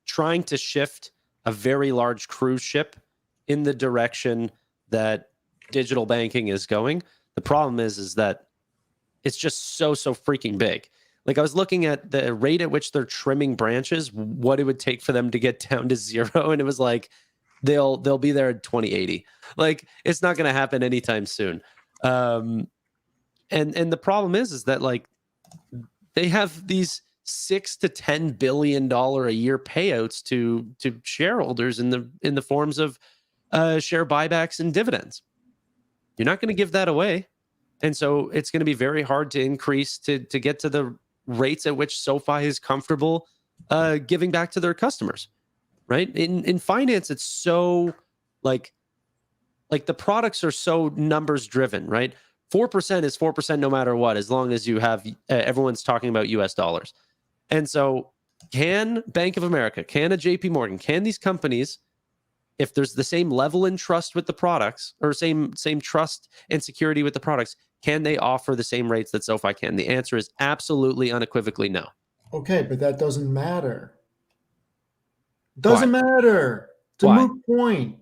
trying to shift a very large cruise ship in the direction that digital banking is going. The problem is that it's just so freaking big. Like, I was looking at the rate at which they're trimming branches, what it would take for them to get down to zero, and it was like they'll be there in 2080. Like, it's not going to happen anytime soon. And the problem is that, like, they have these $6 to $10 billion a year payouts to shareholders in the forms of share buybacks and dividends. You're not going to give that away, and so it's going to be very hard to increase to get to the rates at which SoFi is comfortable giving back to their customers. Right? In finance, it's so like the products are so numbers driven, right? 4% is 4% no matter what, as long as you have everyone's talking about US dollars. And so, can Bank of America, can a JP Morgan, can these companies, if there's the same level in trust with the products, or same trust and security with the products, can they offer the same rates that SoFi can? The answer is absolutely, unequivocally no. Okay, but that doesn't matter. Doesn't matter. It's a moot point.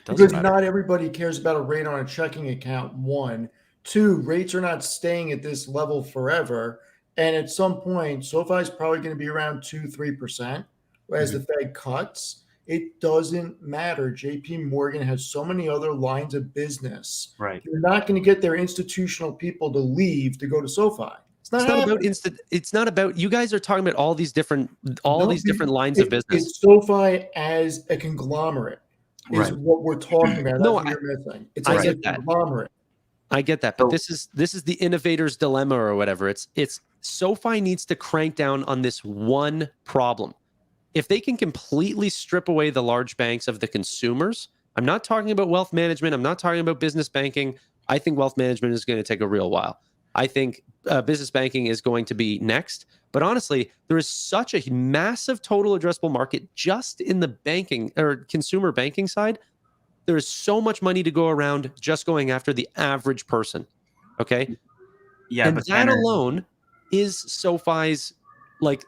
Because not everybody cares about a rate on a checking account, one. Two, rates are not staying at this level forever. And at some point, SoFi is probably going to be around 2-3% as the Fed cuts. It doesn't matter. JP Morgan has so many other lines of business. Right. You're not going to get their institutional people to leave to go to SoFi. It's not about you guys are talking about all these different lines of business. It's SoFi as a conglomerate is what we're talking about. That's what you're missing. It's as a conglomerate. I get that, but this is the innovator's dilemma or whatever. It's SoFi needs to crank down on this one problem. If they can completely strip away the large banks of the consumers, I'm not talking about wealth management, I'm not talking about business banking. I think wealth management is going to take a real while. I think business banking is going to be next. But honestly, there is such a massive total addressable market just in the banking or consumer banking side. There is so much money to go around just going after the average person. Okay. Yeah. And that alone is SoFi's like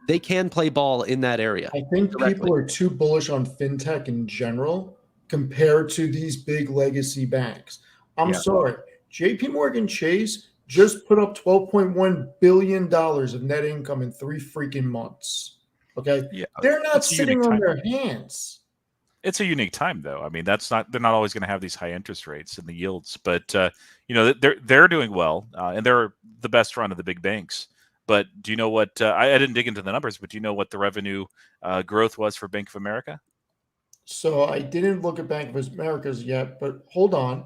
they can play ball in that area. I think people are too bullish on fintech in general compared to these big legacy banks. I'm sorry. JP Morgan Chase just put up $12.1 billion of net income in 3 freaking months. Okay. Yeah, they're not sitting on their hands. It's a unique time, though. I mean, they're not always going to have these high interest rates and the yields, but they're doing well, and they're the best run of the big banks. But do you know what? I didn't dig into the numbers, but do you know what the revenue growth was for Bank of America? So I didn't look at Bank of America's yet, but hold on.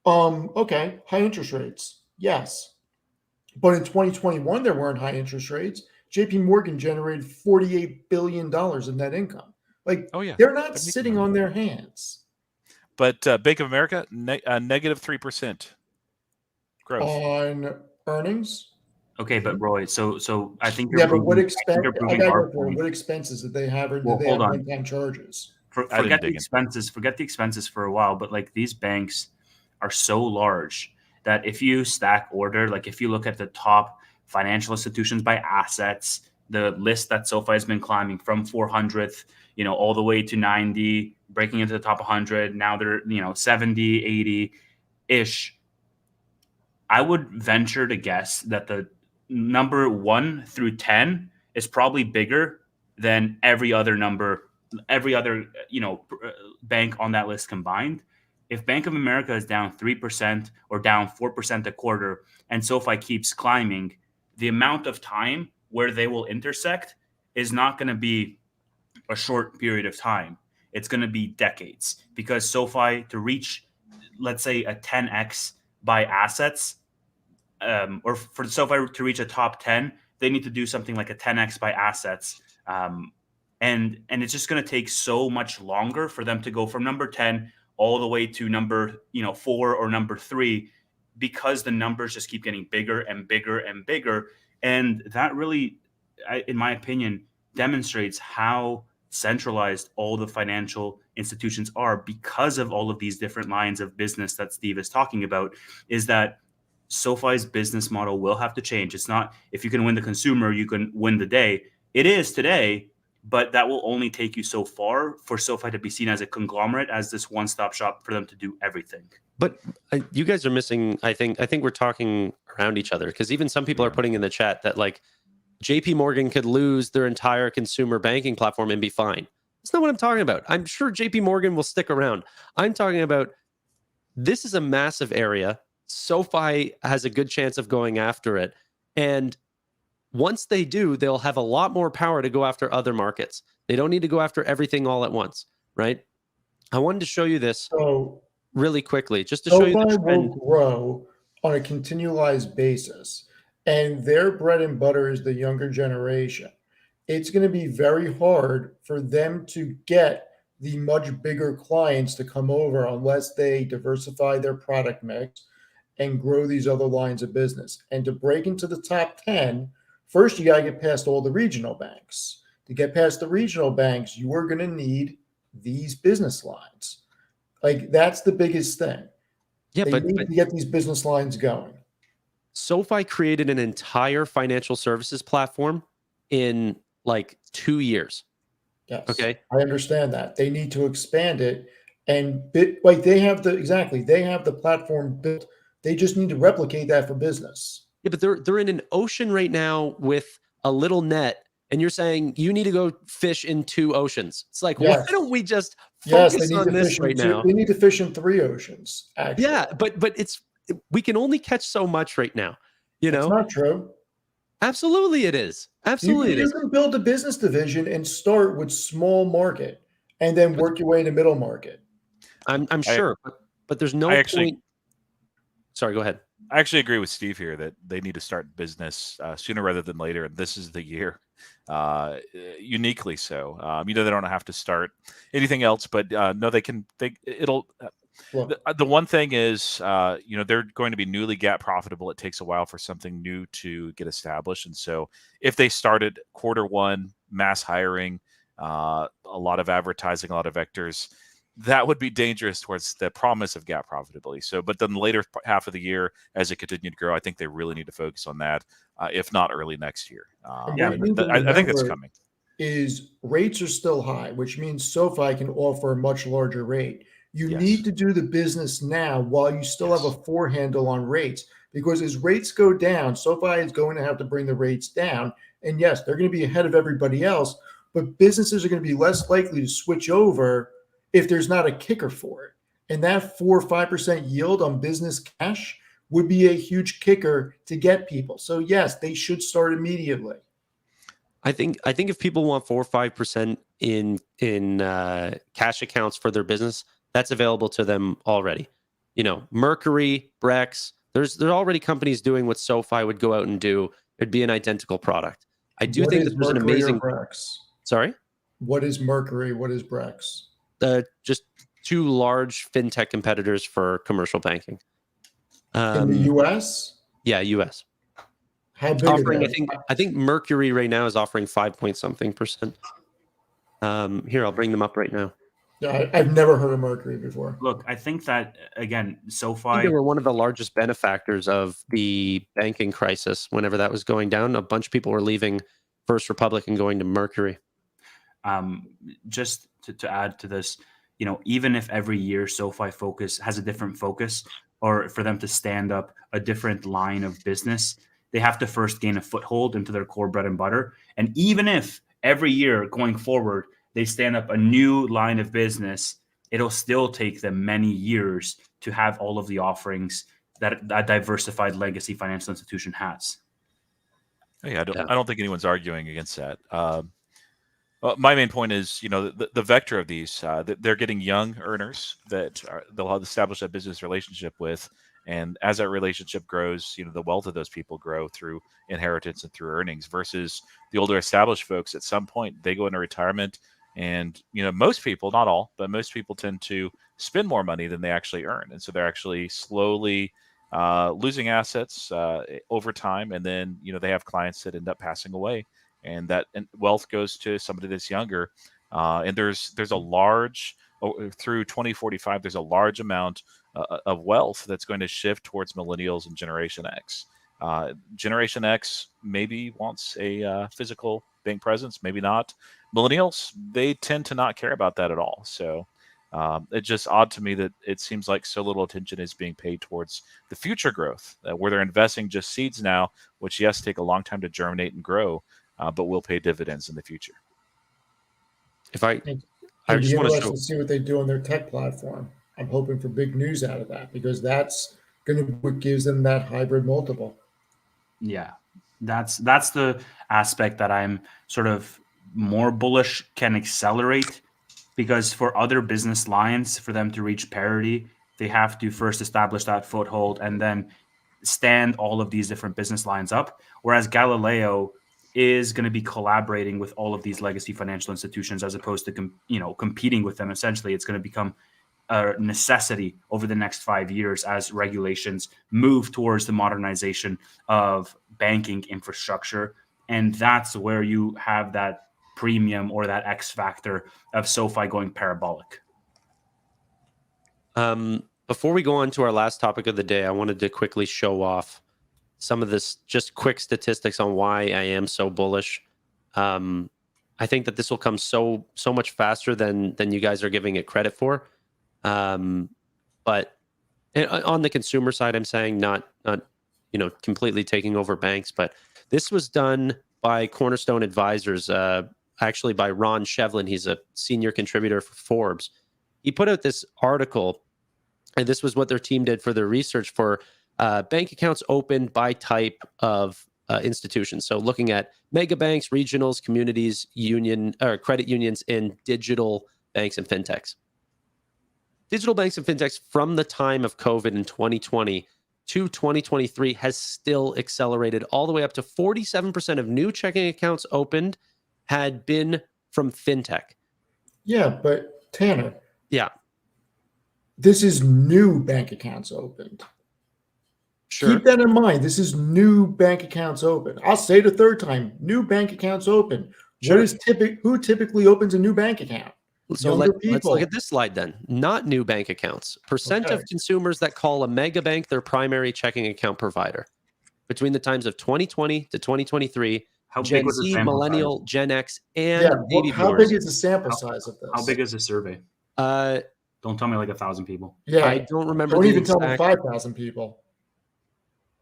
Okay, high interest rates, yes, but in 2021 there weren't high interest rates. JP Morgan generated $48 billion in net income. Like, they're not sitting on their hands. But Bank of America, negative 3% growth on earnings. Okay, but Roy, so I think but what expenses did they have, or did they have one-time charges? I didn't forget the dig in. expenses. Forget the expenses for a while. But like these banks are so large that if you stack order, like if you look at the top financial institutions by assets, the list that SoFi has been climbing from 400th, all the way to 90, breaking into the top 100. Now they're 70, 80 ish. I would venture to guess that the number 1 through 10 is probably bigger than every other bank on that list combined. If Bank of America is down 3% or down 4% a quarter and SoFi keeps climbing, the amount of time where they will intersect is not going to be a short period of time. It's going to be decades, because SoFi, to reach, let's say, a 10x by assets, or for SoFi to reach a top 10, they need to do something like a 10x by assets. And it's just going to take so much longer for them to go from number 10 all the way to number 4 or number 3, because the numbers just keep getting bigger and bigger and bigger. And that really, in my opinion, demonstrates how centralized all the financial institutions are, because of all of these different lines of business that Steve is talking about. Is that SoFi's business model will have to change. It's not, if you can win the consumer, you can win the day. It is today, but that will only take you so far for SoFi to be seen as a conglomerate, as this one-stop shop for them to do everything. But you guys are missing, I think we're talking around each other, because even some people are putting in the chat that like JP Morgan could lose their entire consumer banking platform and be fine. That's not what I'm talking about. I'm sure JP Morgan will stick around. I'm talking about, this is a massive area. SoFi has a good chance of going after it. And once they do, they'll have a lot more power to go after other markets. They don't need to go after everything all at once, right? I wanted to show you this really quickly, just to show you the SoFi trend. will grow on a continualized basis, and their bread and butter is the younger generation. It's going to be very hard for them to get the much bigger clients to come over unless they diversify their product mix and grow these other lines of business. And to break into the top 10, first you got to get past all the regional banks. To get past the regional banks, you are going to need these business lines. Like, that's the biggest thing. Yeah, They need to get these business lines going. SoFi created an entire financial services platform in like 2 years. Yes. Okay. I understand that. They need to expand it, and they have the platform built. They just need to replicate that for business. Yeah, but they're in an ocean right now with a little net, and you're saying you need to go fish in 2 oceans. It's like, why don't we just focus on this right now? They need to fish in 3 oceans, actually. Yeah, but we can only catch so much right now. It's not true. Absolutely it is. Absolutely You can build a business division and start with small market and then work your way into middle market. I'm sure, but there's no point. Sorry, go ahead. I actually agree with Steve here that they need to start business sooner rather than later, and this is the year, uniquely so. They don't have to start anything else, but no, they can. The one thing is, they're going to be newly GAAP profitable. It takes a while for something new to get established, and so if they started Q1 mass hiring, a lot of advertising, a lot of vectors, that would be dangerous towards the promise of GAAP profitability. So, but then the later half of the year, as it continued to grow, I think they really need to focus on that, if not early next year. I think that's coming. Is rates are still high, which means SoFi can offer a much larger rate. You need to do the business now while you still have a 4 handle on rates, because as rates go down, SoFi is going to have to bring the rates down. And yes, they're going to be ahead of everybody else, but businesses are going to be less likely to switch over if there's not a kicker for it. And that 4 or 5% yield on business cash would be a huge kicker to get people. So yes, they should start immediately. I think if people want 4 or 5% in cash accounts for their business, that's available to them already. Mercury, Brex, there's already companies doing what SoFi would go out and do. It'd be an identical product. I do think that there's an amazing. Brex? Sorry? What is Mercury? What is Brex? Just 2 large fintech competitors for commercial banking. In the U.S.? Yeah, U.S. How big offering, are they? I think Mercury right now is offering 5 point something %. Here, I'll bring them up right now. Yeah, I've never heard of Mercury before. Look, I think that again, I think SoFi. they were one of the largest benefactors of the banking crisis. Whenever that was going down, a bunch of people were leaving First Republic and going to Mercury. Just to add to this, even if every year SoFi has a different focus, or for them to stand up a different line of business, they have to first gain a foothold into their core bread and butter. And even if every year going forward, they stand up a new line of business, it'll still take them many years to have all of the offerings that a diversified legacy financial institution has. Yeah, I don't think anyone's arguing against that. My main point is, the vector of these, they're getting young earners that they'll have established a business relationship with. And as that relationship grows, the wealth of those people grow through inheritance and through earnings versus the older established folks. At some point, they go into retirement and, most people, not all, but most people tend to spend more money than they actually earn. And so they're actually slowly losing assets over time. And then, they have clients that end up passing away. And that wealth goes to somebody that's younger. And there's a large, through 2045, there's a large amount of wealth that's going to shift towards millennials and Generation X. Generation X maybe wants a physical bank presence, maybe not. Millennials, they tend to not care about that at all. So it's just odd to me that it seems like so little attention is being paid towards the future growth, where they're investing just seeds now, which, yes, take a long time to germinate and grow, but will pay dividends in the future. I It'd just be want to interesting show. to see what they do on their tech platform. I'm hoping for big news out of that because that's going to be what gives them that hybrid multiple. Yeah, that's the aspect that I'm sort of more bullish can accelerate, because for other business lines, for them to reach parity, they have to first establish that foothold and then stand all of these different business lines up. Whereas Galileo is going to be collaborating with all of these legacy financial institutions as opposed to competing with them. Essentially, it's going to become a necessity over the next 5 years as regulations move towards the modernization of banking infrastructure. And that's where you have that premium or that X factor of SoFi going parabolic. Before we go on to our last topic of the day, I wanted to quickly show off some of this, just quick statistics on why I am so bullish. I think that this will come so much faster than you guys are giving it credit for. But on the consumer side, I'm saying not completely taking over banks, but this was done by Cornerstone Advisors, actually by Ron Shevlin. He's a senior contributor for Forbes. He put out this article, and this was what their team did for their research for bank accounts opened by type of institutions. So looking at mega banks, regionals, communities, credit unions, and digital banks and fintechs. Digital banks and fintechs from the time of COVID in 2020 to 2023 has still accelerated all the way up to 47% of new checking accounts opened had been from fintech. Yeah, but Tanner. Yeah. This is new bank accounts opened. Sure. Keep that in mind. This is new bank accounts open. I'll say it a third time. New bank accounts open. Sure. Who typically opens a new bank account? So let's look at this slide then. Not new bank accounts. Percent of consumers that call a mega bank their primary checking account provider. Between the times of 2020 to 2023, Gen Z, Millennial, size? Gen X, and baby boomers. How big is the sample size of this? How big is the survey? Don't tell me like 1,000 people. Yeah, I don't remember. Don't even tell me 5,000 people.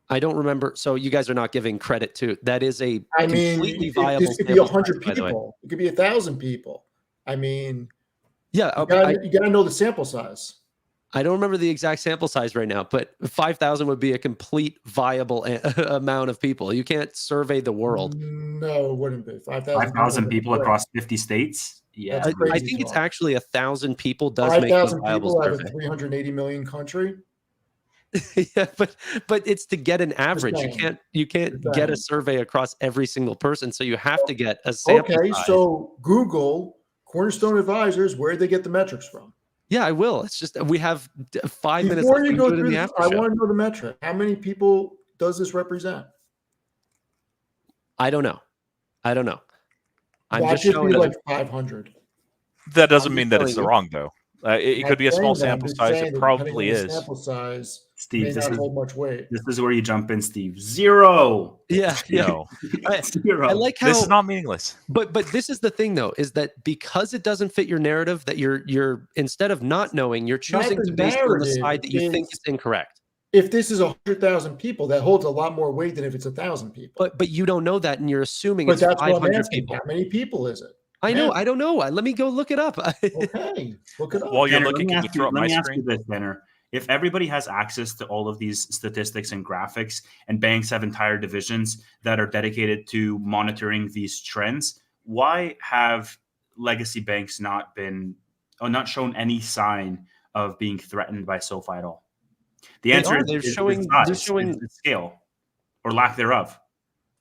I don't remember. So you guys are not giving credit to that. Is a completely viable. This could be 100 people. It could be 1,000 people. I mean, yeah, you got to know the sample size. I don't remember the exact sample size right now, but 5,000 would be a complete viable amount of people. You can't survey the world. No, it wouldn't be 5,000 people across 50 states. Yeah, I think it's actually 1,000 people does 5,000 make a viable people out survey. of a 380 million country. Yeah, but it's to get an average. You can't get a survey across every single person, so you have to get a sample size. So Google Cornerstone Advisors, where they get the metrics from? Yeah, I will. It's just we have 5 minutes. Before you go through this, I want to know the metric. How many people does this represent? I don't know. I'm just showing like 500. That doesn't I'm mean just that it's telling you. wrong, though. It I'm could be a small saying that. I'm sample just size. saying It that depending on probably the is. sample size, Steve, may not hold much weight. this is where you jump in, Steve. Zero. Yeah. No, I Zero. like this is how, not meaningless. but this is the thing though, is that because it doesn't fit your narrative, that you're instead of not knowing, you're choosing the to base it on the narrative side that you think is- is incorrect. If this is 100,000 people, that holds a lot more weight than if it's 1,000 people. But you don't know that, and you're assuming But it's that's what I'm 500 asking. people. How many people is it? I know. Yeah. I don't know. Let me go look it up. Okay, look it up. While you're Tanner, looking, can you throw up let my me ask you screen? this, Tanner. If everybody has access to all of these statistics and graphics, and banks have entire divisions that are dedicated to monitoring these trends, why have legacy banks not shown any sign of being threatened by SoFi at all? The answer is They're showing size, it's scale, or lack thereof.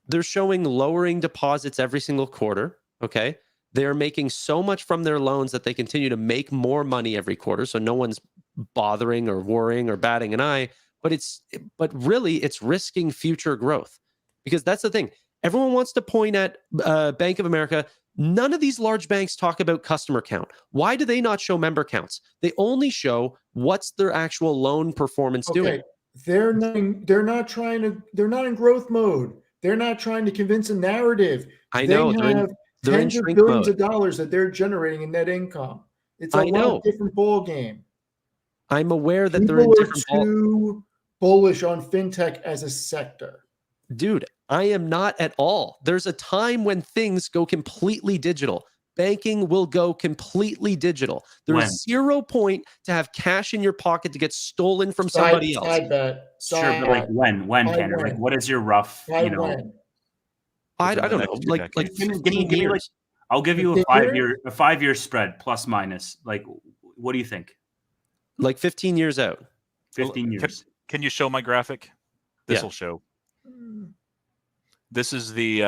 they're showing lowering deposits every single quarter. Okay. They're making so much from their loans that they continue to make more money every quarter. So no one's bothering or worrying or batting an eye. But really, it's risking future growth, because that's the thing. Everyone wants to point at Bank of America. None of these large banks talk about customer count. Why do they not show member counts? They only show what's their actual loan performance doing. They're not in growth mode. They're not trying to convince a narrative. I know they have they're in tens of shrink billions mode. of dollars that they're generating in net income. It's a I know. different ball game. I'm aware that they're in People are different ball. too bullish on fintech as a sector. Dude, I am not at all. There's a time when things go completely digital. Banking will go completely digital. There's When? 0 point to have cash in your pocket to get stolen from somebody else. Side bet. Sure, but like when, Tanner? Like, what is your rough, When? I Within the don't next know, 2 like decades. Give me 15 like, years. I'll give you a 5-year spread plus minus. Like, what do you think? Like 15 years out. 15 years. Can you show my graphic? This Yeah. will show. This is the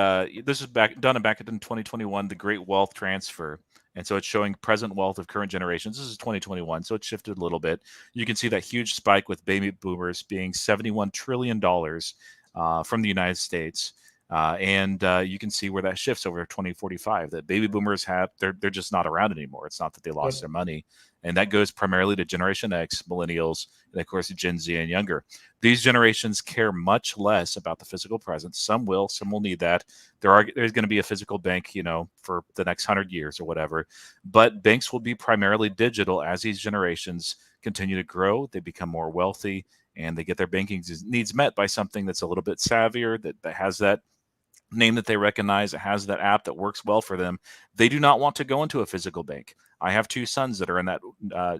this is back in 2021, the Great Wealth Transfer, and so it's showing present wealth of current generations. This is 2021, so it shifted a little bit. You can see that huge spike with baby boomers being $71 trillion from the United States, and you can see where that shifts over 2045. That baby boomers they're just not around anymore. It's not that they lost their money, and that goes primarily to Generation X, millennials, and of course Gen Z and younger. These generations care much less about the physical presence. Some will need that. There's going to be a physical bank, for the next 100 years or whatever. But banks will be primarily digital as these generations continue to grow. They become more wealthy, and they get their banking needs met by something that's a little bit savvier, that has that name that they recognize, it has that app that works well for them. They do not want to go into a physical bank. I have 2 sons that are in that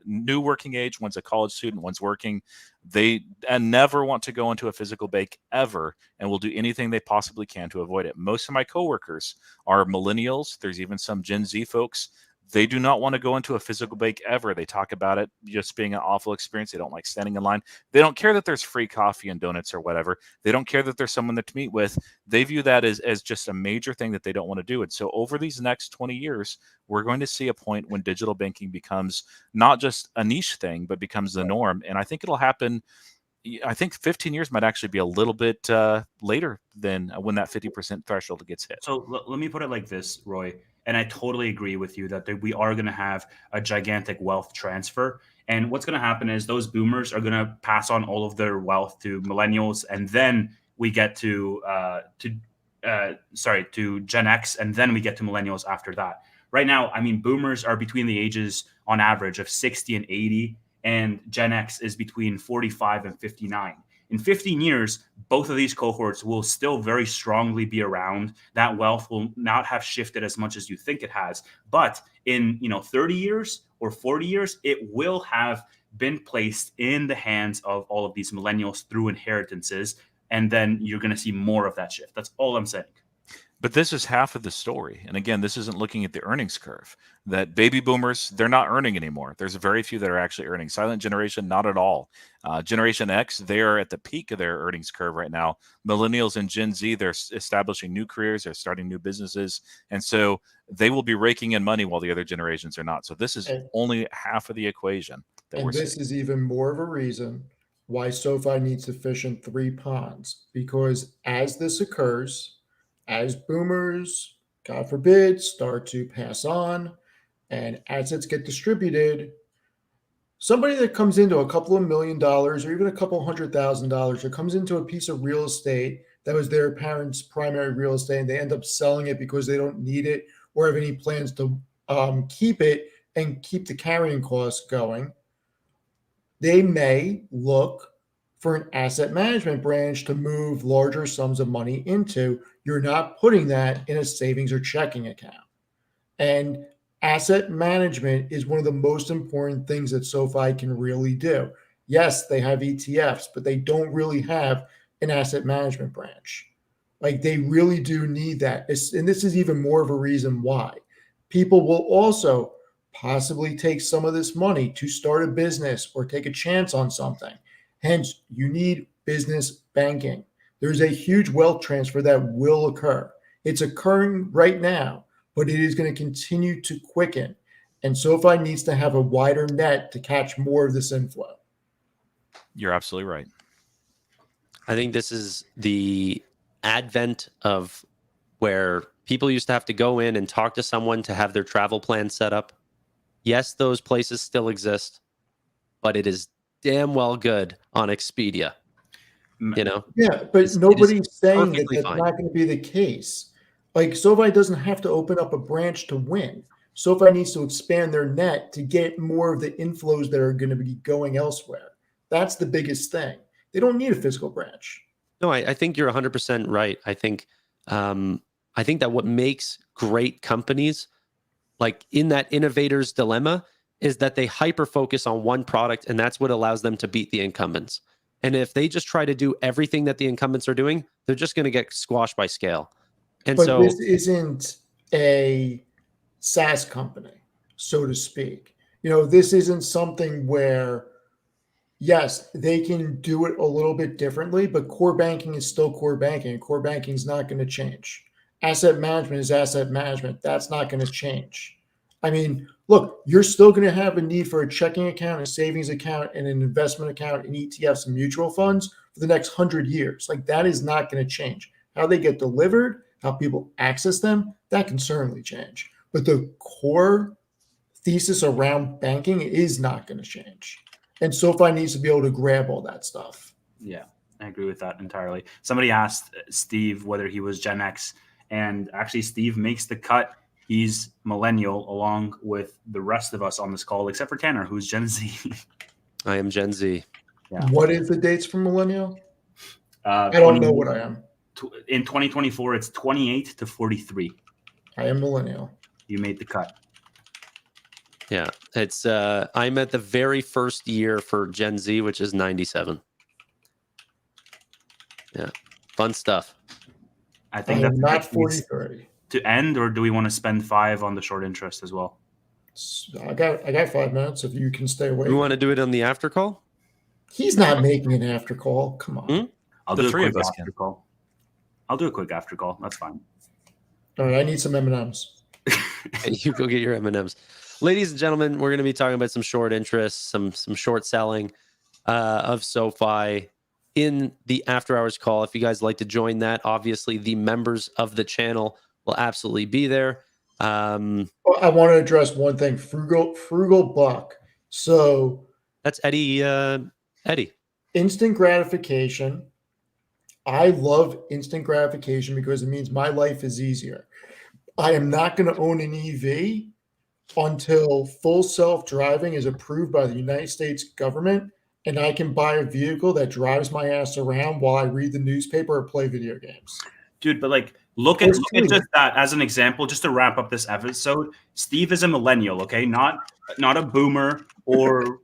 new working age. One's a college student, one's working. They never want to go into a physical bank ever, and will do anything they possibly can to avoid it. Most of my coworkers are millennials. There's even some Gen Z folks. They do not want to go into a physical bank ever. They talk about it just being an awful experience. They don't like standing in line. They don't care that there's free coffee and donuts or whatever. They don't care that there's someone to meet with. They view that as just a major thing that they don't want to do. And so over these next 20 years, we're going to see a point when digital banking becomes not just a niche thing, but becomes the norm. And I think it'll happen. I think 15 years might actually be a little bit later than when that 50% threshold gets hit. So let me put it like this, Roy. And I totally agree with you that we are going to have a gigantic wealth transfer. And what's going to happen is those boomers are going to pass on all of their wealth to millennials, and then we get to Gen X, and then we get to millennials after that. Right now, I mean, boomers are between the ages on average of 60 and 80, and Gen X is between 45 and 59. In 15 years, both of these cohorts will still very strongly be around. That wealth will not have shifted as much as you think it has. But in 30 years or 40 years, it will have been placed in the hands of all of these millennials through inheritances. And then you're going to see more of that shift. That's all I'm saying. But this is half of the story. And again, this isn't looking at the earnings curve. That baby boomers, they're not earning anymore. There's very few that are actually earning. Silent generation, not at all. Generation X, they are at the peak of their earnings curve right now. Millennials and Gen Z, they're establishing new careers, they're starting new businesses. And so they will be raking in money while the other generations are not. So this is only half of the equation. And this is even more of a reason why SoFi needs to fish in 3 ponds. Because as this occurs, as boomers, God forbid, start to pass on, and assets get distributed, somebody that comes into a couple of $1 million or even a couple $100,000 that comes into a piece of real estate that was their parents' primary real estate, and they end up selling it because they don't need it or have any plans to keep it and keep the carrying costs going, they may look for an asset management branch to move larger sums of money into. You're not putting that in a savings or checking account. And asset management is one of the most important things that SoFi can really do. Yes, they have ETFs, but they don't really have an asset management branch. Like, they really do need that. And this is even more of a reason why. People will also possibly take some of this money to start a business or take a chance on something. Hence, you need business banking. There's a huge wealth transfer that will occur. It's occurring right now, but it is going to continue to quicken. And SoFi needs to have a wider net to catch more of this inflow. You're absolutely right. I think this is the advent of where people used to have to go in and talk to someone to have their travel plan set up. Yes, those places still exist, but it is damn well good on Expedia. You know? Yeah, but It nobody's saying that perfectly that's fine. not going to be the case. Like, SoFi doesn't have to open up a branch to win. SoFi needs to expand their net to get more of the inflows that are going to be going elsewhere. That's the biggest thing. They don't need a physical branch. No, I think you're 100% right. I think that what makes great companies, like in that innovator's dilemma, is that they hyper focus on one product, and that's what allows them to beat the incumbents. And if they just try to do everything that the incumbents are doing, they're just going to get squashed by scale. And But so this isn't a SaaS company, so to speak. This isn't something where, yes, they can do it a little bit differently, but core banking is still core banking. Core banking is not going to change. Asset management is asset management. That's not going to change. I mean, look, you're still going to have a need for a checking account, a savings account, and an investment account, and ETFs and mutual funds for the next 100 years. Like, that is not going to change. How they get delivered, how people access them, that can certainly change. But the core thesis around banking is not going to change. And SoFi needs to be able to grab all that stuff. Yeah, I agree with that entirely. Somebody asked Steve whether he was Gen X, and actually Steve makes the cut. He's millennial along with the rest of us on this call, except for Tanner, who's Gen Z. I am Gen Z. Yeah. What is the dates for millennial? I 20, don't know what I am. In 2024, it's 28 to 43. I am millennial. You made the cut. Yeah, it's I'm at the very first year for Gen Z, which is 97. Yeah, fun stuff. I think I that's am not a good place 43. to end, or do we want to spend 5 on the short interest as well? I got 5 minutes if you can stay awake. We want to do it on the after call? He's not making an after call. Come on. Hmm? I'll The do a three quick of us after can. call. I'll do a quick after call. That's fine. All right, I need some M&Ms. And you go get your M&Ms. Ladies and gentlemen, we're going to be talking about some short interest, some short selling of SoFi in the after hours call. If you guys like to join that, obviously the members of the channel will absolutely be there. I want to address one thing. Frugal buck. So That's Eddie. Eddie. instant gratification. I love instant gratification because it means my life is easier. I am not going to own an EV until full self-driving is approved by the United States government, and I can buy a vehicle that drives my ass around while I read the newspaper or play video games. Dude, but like look at just that as an example, just to wrap up this episode. Steve is a millennial, okay? Not a boomer or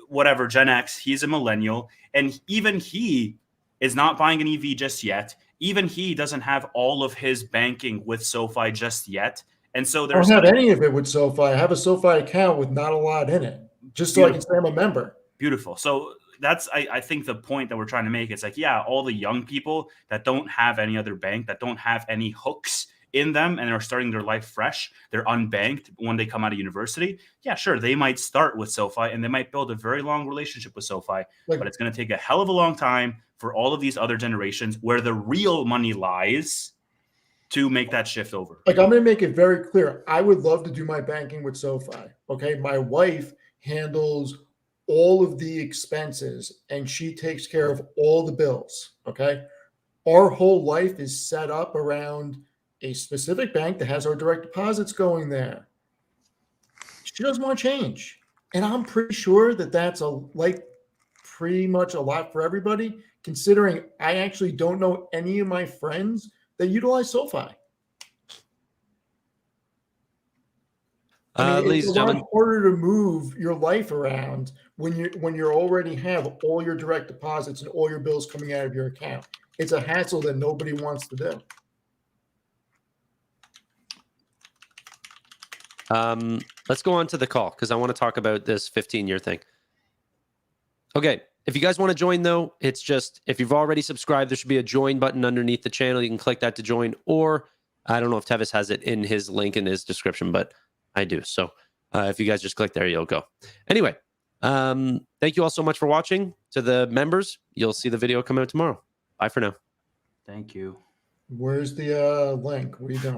whatever, Gen X. He's a millennial, and even he is not buying an EV just yet. Even he doesn't have all of his banking with SoFi just yet. And so I don't have any of it with SoFi. I have a SoFi account with not a lot in it, just so I can say I'm a member. Beautiful. So that's, I think, the point that we're trying to make. It's like, yeah, all the young people that don't have any other bank, that don't have any hooks in them and are starting their life fresh, they're unbanked when they come out of university. Yeah, sure, they might start with SoFi and they might build a very long relationship with SoFi, but it's going to take a hell of a long time for all of these other generations where the real money lies to make that shift over. Like, I'm going to make it very clear. I would love to do my banking with SoFi. Okay. My wife handles all of the expenses and she takes care of all the bills. Okay. Our whole life is set up around a specific bank that has our direct deposits going there. She doesn't want to change. And I'm pretty sure that that's pretty much a lot for everybody, considering I actually don't know any of my friends that utilize SoFi. I mean, Ladies it's and a lot gentlemen, harder to move your life around when you already have all your direct deposits and all your bills coming out of your account. It's a hassle that nobody wants to do. let's go on to the call because I want to talk about this 15-year thing. Okay. If you guys want to join, though, it's just if you've already subscribed, there should be a join button underneath the channel. You can click that to join, or I don't know if Tevis has it in his link in his description, but I do. So if you guys just click there, you'll go. Anyway, thank you all so much for watching. To the members, you'll see the video come out tomorrow. Bye for now. Thank you. Where's the link? What are you doing?